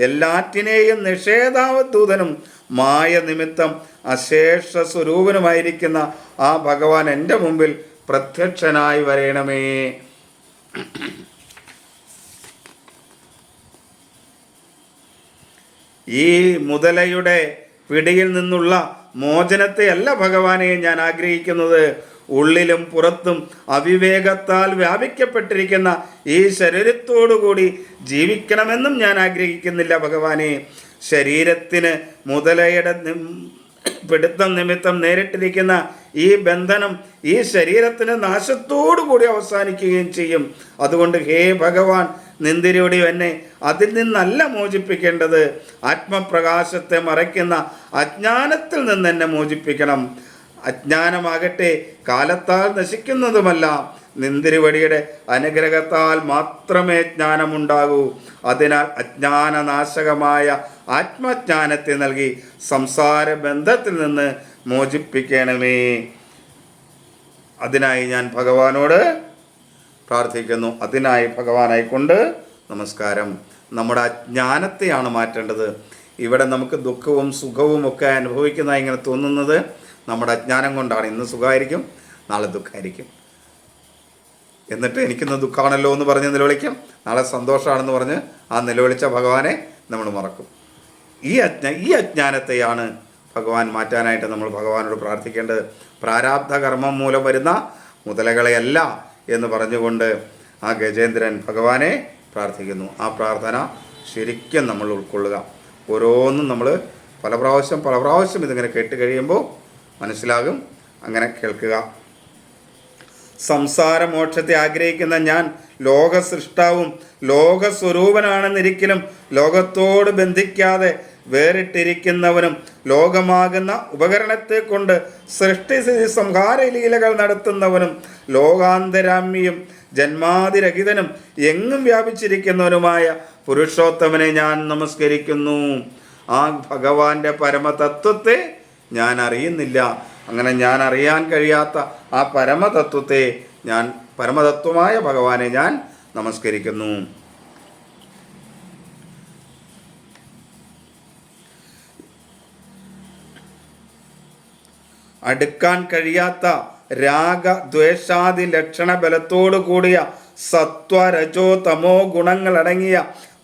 എല്ലാറ്റിനെയും നിഷേധാവധൂതനും മായ നിമിത്തം അശേഷ സ്വരൂപനുമായിരിക്കുന്ന ആ ഭഗവാൻ എൻ്റെ മുമ്പിൽ പ്രത്യക്ഷനായി വരേണമേ. ഈ മുതലയുടെ പിടിയിൽ നിന്നുള്ള മോചനത്തെയല്ല ഭഗവാനെ ഞാൻ ആഗ്രഹിക്കുന്നത്. ഉള്ളിലും പുറത്തും അവിവേകത്താൽ വ്യാപിക്കപ്പെട്ടിരിക്കുന്ന ഈ ശരീരത്തോടുകൂടി ജീവിക്കണമെന്നും ഞാൻ ആഗ്രഹിക്കുന്നില്ല ഭഗവാനെ. ശരീരത്തിന് മുതലയുടെ പിടുത്തം നിമിത്തം നേരിട്ടിരിക്കുന്ന ഈ ബന്ധനം ഈ ശരീരത്തിന് നാശത്തോടുകൂടി അവസാനിക്കുകയും ചെയ്യും. അതുകൊണ്ട് ഹേ ഭഗവാൻ, നിന്ദിരയോടെ എന്നെ അതിൽ നിന്നല്ല മോചിപ്പിക്കേണ്ടത്. ആത്മപ്രകാശത്തെ മറയ്ക്കുന്ന അജ്ഞാനത്തിൽ നിന്ന് എന്നെ മോചിപ്പിക്കണം. അജ്ഞാനമാകട്ടെ കാലത്താൽ നശിക്കുന്നതുമല്ല. നിന്തിരുവടിയുടെ അനുഗ്രഹത്താൽ മാത്രമേ ജ്ഞാനമുണ്ടാകൂ. അതിനാൽ അജ്ഞാനനാശകമായ ആത്മജ്ഞാനത്തെ നൽകി സംസാര ബന്ധത്തിൽ നിന്ന് മോചിപ്പിക്കണമേ. അതിനായി ഞാൻ ഭഗവാനോട് പ്രാർത്ഥിക്കുന്നു. അതിനായി ഭഗവാനായിക്കൊണ്ട് നമസ്കാരം. നമ്മുടെ അജ്ഞാനത്തെയാണ് മാറ്റേണ്ടത്. ഇവിടെ നമുക്ക് ദുഃഖവും സുഖവും ഒക്കെ അനുഭവിക്കുന്ന ഇങ്ങനെ തോന്നുന്നത് നമ്മുടെ അജ്ഞാനം കൊണ്ടാണ്. ഇന്ന് സുഖമായിരിക്കും, നാളെ ദുഃഖമായിരിക്കും. എന്നിട്ട് എനിക്കിന്ന് ദുഃഖമാണല്ലോ എന്ന് പറഞ്ഞ് നിലവിളിക്കും, നാളെ സന്തോഷമാണെന്ന് പറഞ്ഞ് ആ നിലവിളിച്ച ഭഗവാനെ നമ്മൾ മറക്കും. ഈ അജ്ഞാനത്തെയാണ് ഭഗവാൻ മാറ്റാനായിട്ട് നമ്മൾ ഭഗവാനോട് പ്രാർത്ഥിക്കേണ്ടത്. പ്രാരാബ്ധ കർമ്മം മൂലം വരുന്ന മുതലകളെയല്ല എന്ന് പറഞ്ഞുകൊണ്ട് ആ ഗജേന്ദ്രൻ ഭഗവാനെ പ്രാർത്ഥിക്കുന്നു. ആ പ്രാർത്ഥന ശരിക്കും നമ്മൾ ഉൾക്കൊള്ളുക. ഓരോന്നും നമ്മൾ പല പ്രാവശ്യം ഇതിങ്ങനെ കേട്ട് കഴിയുമ്പോൾ മനസ്സിലാകും. അങ്ങനെ കേൾക്കുക. സംസാരമോക്ഷത്തെ ആഗ്രഹിക്കുന്ന ഞാൻ ലോകസൃഷ്ടാവും ലോകസ്വരൂപനാണെന്നിരിക്കലും ലോകത്തോട് ബന്ധിക്കാതെ വേറിട്ടിരിക്കുന്നവനും ലോകമാകുന്ന ഉപകരണത്തെ കൊണ്ട് സൃഷ്ടിസ്ഥിതി സംഹാര ലീലകൾ നടത്തുന്നവനും ലോകാന്തരാമ്യം ജന്മാതിരഹിതനും എങ്ങും വ്യാപിച്ചിരിക്കുന്നവനുമായ പുരുഷോത്തമനെ ഞാൻ നമസ്കരിക്കുന്നു. ആ ഭഗവാന്റെ പരമതത്വത്തെ ഞാൻ അറിയുന്നില്ല. അങ്ങനെ ഞാൻ അറിയാൻ കഴിയാത്ത ആ പരമതത്വത്തെ പരമതത്വമായ ഭഗവാനെ ഞാൻ നമസ്കരിക്കുന്നു. അടുക്കാൻ കഴിയാത്ത രാഗദ്വേഷാദി ലക്ഷണ ബലത്തോടു കൂടിയ സത്വ രജോ തമോ ഗുണങ്ങളടങ്ങിയ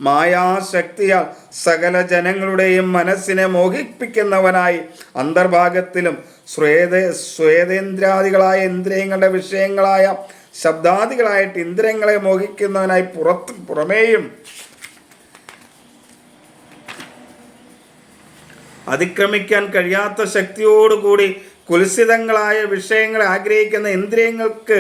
മായാശക്തിയാൽ സകല ജനങ്ങളുടെയും മനസ്സിനെ മോഹിപ്പിക്കുന്നവനായി അന്തർഭാഗത്തിലും സ്വേദേന്ദ്രാദികളായ ഇന്ദ്രിയങ്ങളുടെ വിഷയങ്ങളായ ശബ്ദാദികളായിട്ട് ഇന്ദ്രിയങ്ങളെ മോഹിക്കുന്നവനായി പുറമേയും അതിക്രമിക്കാൻ കഴിയാത്ത ശക്തിയോടുകൂടി കുൽസിതങ്ങളായ വിഷയങ്ങളെ ആഗ്രഹിക്കുന്ന ഇന്ദ്രിയങ്ങൾക്ക്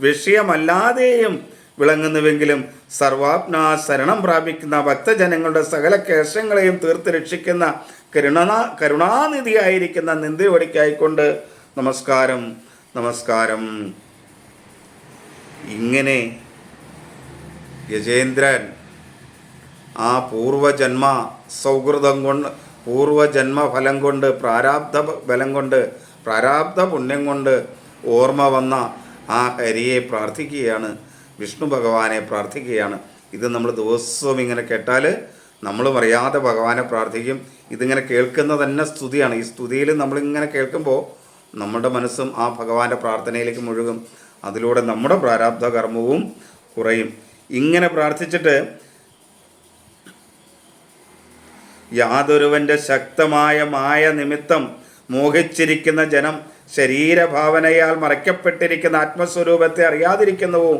വിഷയമല്ലാതെയും വിളങ്ങുന്നുവെങ്കിലും സർവാത്മാ ശരണം പ്രാപിക്കുന്ന ഭക്തജനങ്ങളുടെ സകല ക്ലേശങ്ങളെയും തീർത്ത് രക്ഷിക്കുന്ന കരുണാനിധിയായിരിക്കുന്ന നിന്ദിവടിക്കായിക്കൊണ്ട് നമസ്കാരം നമസ്കാരം. ഇങ്ങനെ ഗജേന്ദ്രൻ ആ പൂർവജന്മ സൗഹൃദം കൊണ്ട്, പൂർവജന്മഫലം കൊണ്ട്, പ്രാരാബ്ധ ബലം കൊണ്ട്, പ്രാരാബ്ധ പുണ്യം കൊണ്ട് ഓർമ്മ വന്ന ആ ഹരിയെ പ്രാർത്ഥിക്കുകയാണ്, വിഷ്ണു ഭഗവാനെ പ്രാർത്ഥിക്കുകയാണ്. ഇത് നമ്മൾ ദിവസവും ഇങ്ങനെ കേട്ടാൽ നമ്മളും അറിയാതെ ഭഗവാനെ പ്രാർത്ഥിക്കും. ഇതിങ്ങനെ കേൾക്കുന്നത് തന്നെ സ്തുതിയാണ്. ഈ സ്തുതിയിൽ നമ്മളിങ്ങനെ കേൾക്കുമ്പോൾ നമ്മുടെ മനസ്സും ആ ഭഗവാന്റെ പ്രാർത്ഥനയിലേക്ക് മുഴുകും. അതിലൂടെ നമ്മുടെ പ്രാരാബ്ധ കർമ്മവും കുറയും. ഇങ്ങനെ പ്രാർത്ഥിച്ചിട്ട് യാതൊരുവൻ്റെ ശക്തമായ മായ നിമിത്തം മോഹിച്ചിരിക്കുന്ന ജനം ശരീരഭാവനയാൽ മറയ്ക്കപ്പെട്ടിരിക്കുന്ന ആത്മസ്വരൂപത്തെ അറിയാതിരിക്കുന്നുവോ,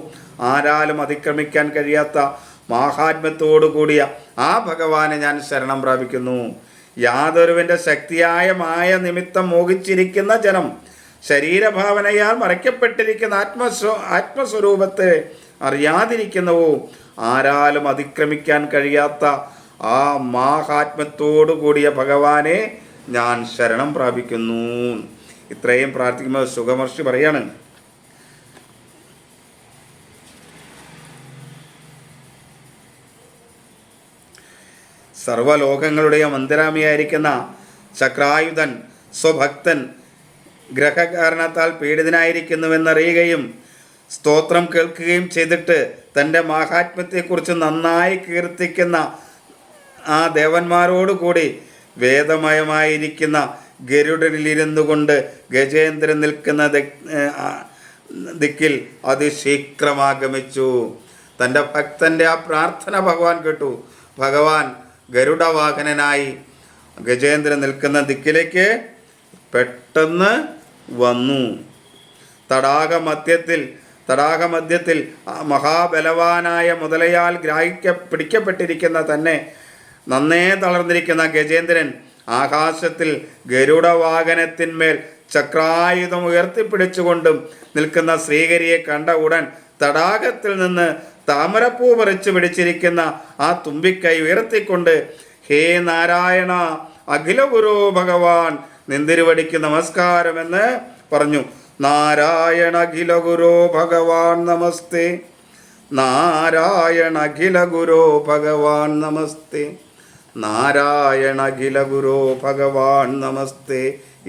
ആരാലും അതിക്രമിക്കാൻ കഴിയാത്ത മാഹാത്മ്യത്തോടു കൂടിയ ആ ഭഗവാനെ ഞാൻ ശരണം പ്രാപിക്കുന്നു. യാതൊരുവൻ്റെ ശക്തിയായ മായ നിമിത്തം മോഹിച്ചിരിക്കുന്ന ജനം ശരീരഭാവനയാൽ മറയ്ക്കപ്പെട്ടിരിക്കുന്ന ആത്മസ്വരൂപത്തെ അറിയാതിരിക്കുന്നുവോ, ആരാലും അതിക്രമിക്കാൻ കഴിയാത്ത ആ മാഹാത്മ്യത്തോടു കൂടിയ ഭഗവാനെ ഞാൻ ശരണം പ്രാപിക്കുന്നു. ഇത്രയും പ്രാർത്ഥിക്കുമ്പോൾ സുഖമഹർഷി പറയാണ്, സർവലോകങ്ങളുടെയും അന്തരാമിയായിരിക്കുന്ന ചക്രായുധൻ സ്വഭക്തൻ ഗ്രഹകാരണത്താൽ പീഡിതനായിരിക്കുന്നുവെന്നറിയുകയും സ്തോത്രം കേൾക്കുകയും ചെയ്തിട്ട് തൻ്റെ മാഹാത്മ്യത്തെക്കുറിച്ച് നന്നായി കീർത്തിക്കുന്ന ആ ദേവന്മാരോടുകൂടി വേദമയമായിരിക്കുന്ന ഗരുഡനിലിരുന്നു കൊണ്ട് ഗജേന്ദ്രൻ നിൽക്കുന്ന ദിക്കിൽ അതിശീഘ്രമാഗമിച്ചു. തൻ്റെ ഭക്തൻ്റെ ആ പ്രാർത്ഥന ഭഗവാൻ കേട്ടു. ഭഗവാൻ ഗരുഡവാഹനനായി ഗജേന്ദ്രൻ നിൽക്കുന്ന ദിക്കിലേക്ക് പെട്ടെന്ന് വന്നു. തടാകമധ്യത്തിൽ മഹാബലവാനായ മുതലയാൽ പിടിക്കപ്പെട്ടിരിക്കുന്ന തന്നെ നന്നേ തളർന്നിരിക്കുന്ന ഗജേന്ദ്രൻ ആകാശത്തിൽ ഗരുഡവാഹനത്തിന്മേൽ ചക്രായുധം ഉയർത്തിപ്പിടിച്ചുകൊണ്ടും നിൽക്കുന്ന ശ്രീഹരിയെ കണ്ട ഉടൻ തടാകത്തിൽ നിന്ന് താമരപ്പൂ പറിച്ചു പിടിച്ചിരിക്കുന്ന ആ തുമ്പിക്കൈ ഉയർത്തിക്കൊണ്ട്, ഹേ നാരായണ അഖില ഗുരു ഭഗവാൻ, നിന്തിരുവടിക്ക് നമസ്കാരമെന്ന് പറഞ്ഞു. നാരായണ അഖില ഗുരു ഭഗവാൻ നമസ്തേ, നാരായണ അഖില ഗുരു ഭഗവാൻ നമസ്തേ, നാരായണ അഖില ഗുരു ഭഗവാൻ നമസ്തേ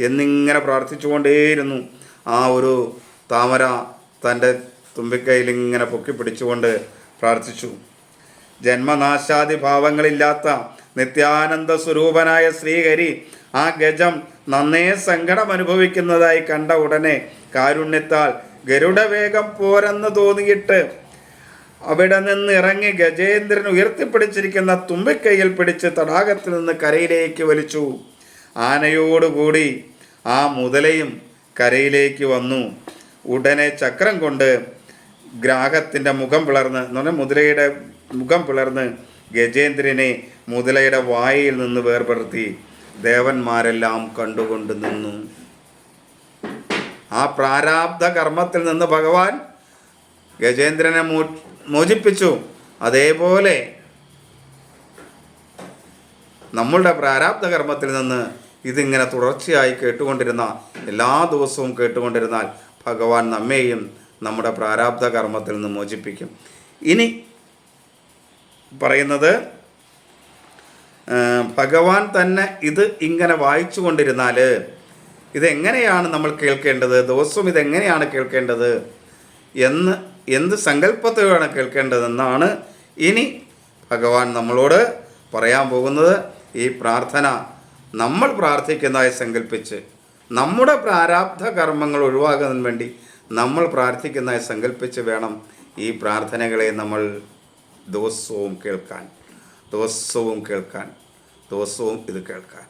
എന്നിങ്ങനെ പ്രാർത്ഥിച്ചുകൊണ്ടേയിരുന്നു. ആ ഒരു താമര തൻ്റെ തുമ്പിക്കൈയിൽ ഇങ്ങനെ പൊക്കിപ്പിടിച്ചുകൊണ്ട് പ്രാർത്ഥിച്ചു. ജന്മനാശാദി ഭാവങ്ങളില്ലാത്ത നിത്യാനന്ദ സ്വരൂപനായ ശ്രീഹരി ആ ഗജം നന്നേ സങ്കടം അനുഭവിക്കുന്നതായി കണ്ട ഉടനെ കാരുണ്യത്താൽ ഗരുഡവേഗം പോരെന്ന് തോന്നിയിട്ട് അവിടെ നിന്ന് ഇറങ്ങി ഗജേന്ദ്രൻ ഉയർത്തിപ്പിടിച്ചിരിക്കുന്ന തുമ്പിക്കൈയിൽ പിടിച്ച് തടാകത്തിൽ നിന്ന് കരയിലേക്ക് വലിച്ചു. ആനയോടുകൂടി ആ മുതലയും കരയിലേക്ക് വന്നു. ഉടനെ ചക്രം കൊണ്ട് ഗ്രാഹത്തിൻ്റെ മുഖം പിളർന്ന് എന്ന് പറഞ്ഞാൽ മുതലയുടെ മുഖം പിളർന്ന് ഗജേന്ദ്രനെ മുതലയുടെ വായിൽ നിന്ന് വേർപെടുത്തി. ദേവന്മാരെല്ലാം കണ്ടുകൊണ്ട് നിന്നു. ആ പ്രാരാബ്ധ കർമ്മത്തിൽ നിന്ന് ഭഗവാൻ ഗജേന്ദ്രനെ മോചിപ്പിച്ചു. അതേപോലെ നമ്മളുടെ പ്രാരാബ്ധ കർമ്മത്തിൽ നിന്ന് ഇതിങ്ങനെ തുടർച്ചയായി കേട്ടുകൊണ്ടിരുന്ന എല്ലാ ദിവസവും കേട്ടുകൊണ്ടിരുന്നാൽ ഭഗവാൻ നമ്മെയും നമ്മുടെ പ്രാരാബ്ധ കർമ്മത്തിൽ നിന്ന് മോചിപ്പിക്കും. ഇനി പറയുന്നത് ഭഗവാൻ തന്നെ ഇത് ഇങ്ങനെ വായിച്ചു കൊണ്ടിരുന്നാൽ ഇതെങ്ങനെയാണ് നമ്മൾ കേൾക്കേണ്ടത്, ദിവസവും ഇതെങ്ങനെയാണ് കേൾക്കേണ്ടത് എന്ത് സങ്കല്പത്തോടെയാണ് കേൾക്കേണ്ടതെന്നാണ് ഇനി ഭഗവാൻ നമ്മളോട് പറയാൻ പോകുന്നത്. ഈ പ്രാർത്ഥന നമ്മൾ പ്രാർത്ഥിക്കുന്നതായി സങ്കല്പിച്ച് നമ്മുടെ പ്രാരാബ്ധ കർമ്മങ്ങൾ ഒഴിവാക്കുന്നതിന് വേണ്ടി നമ്മൾ പ്രാർത്ഥിക്കുന്നതായി സങ്കല്പിച്ച് വേണം ഈ പ്രാർത്ഥനകളെ നമ്മൾ ദിവസവും ഇത് കേൾക്കാൻ.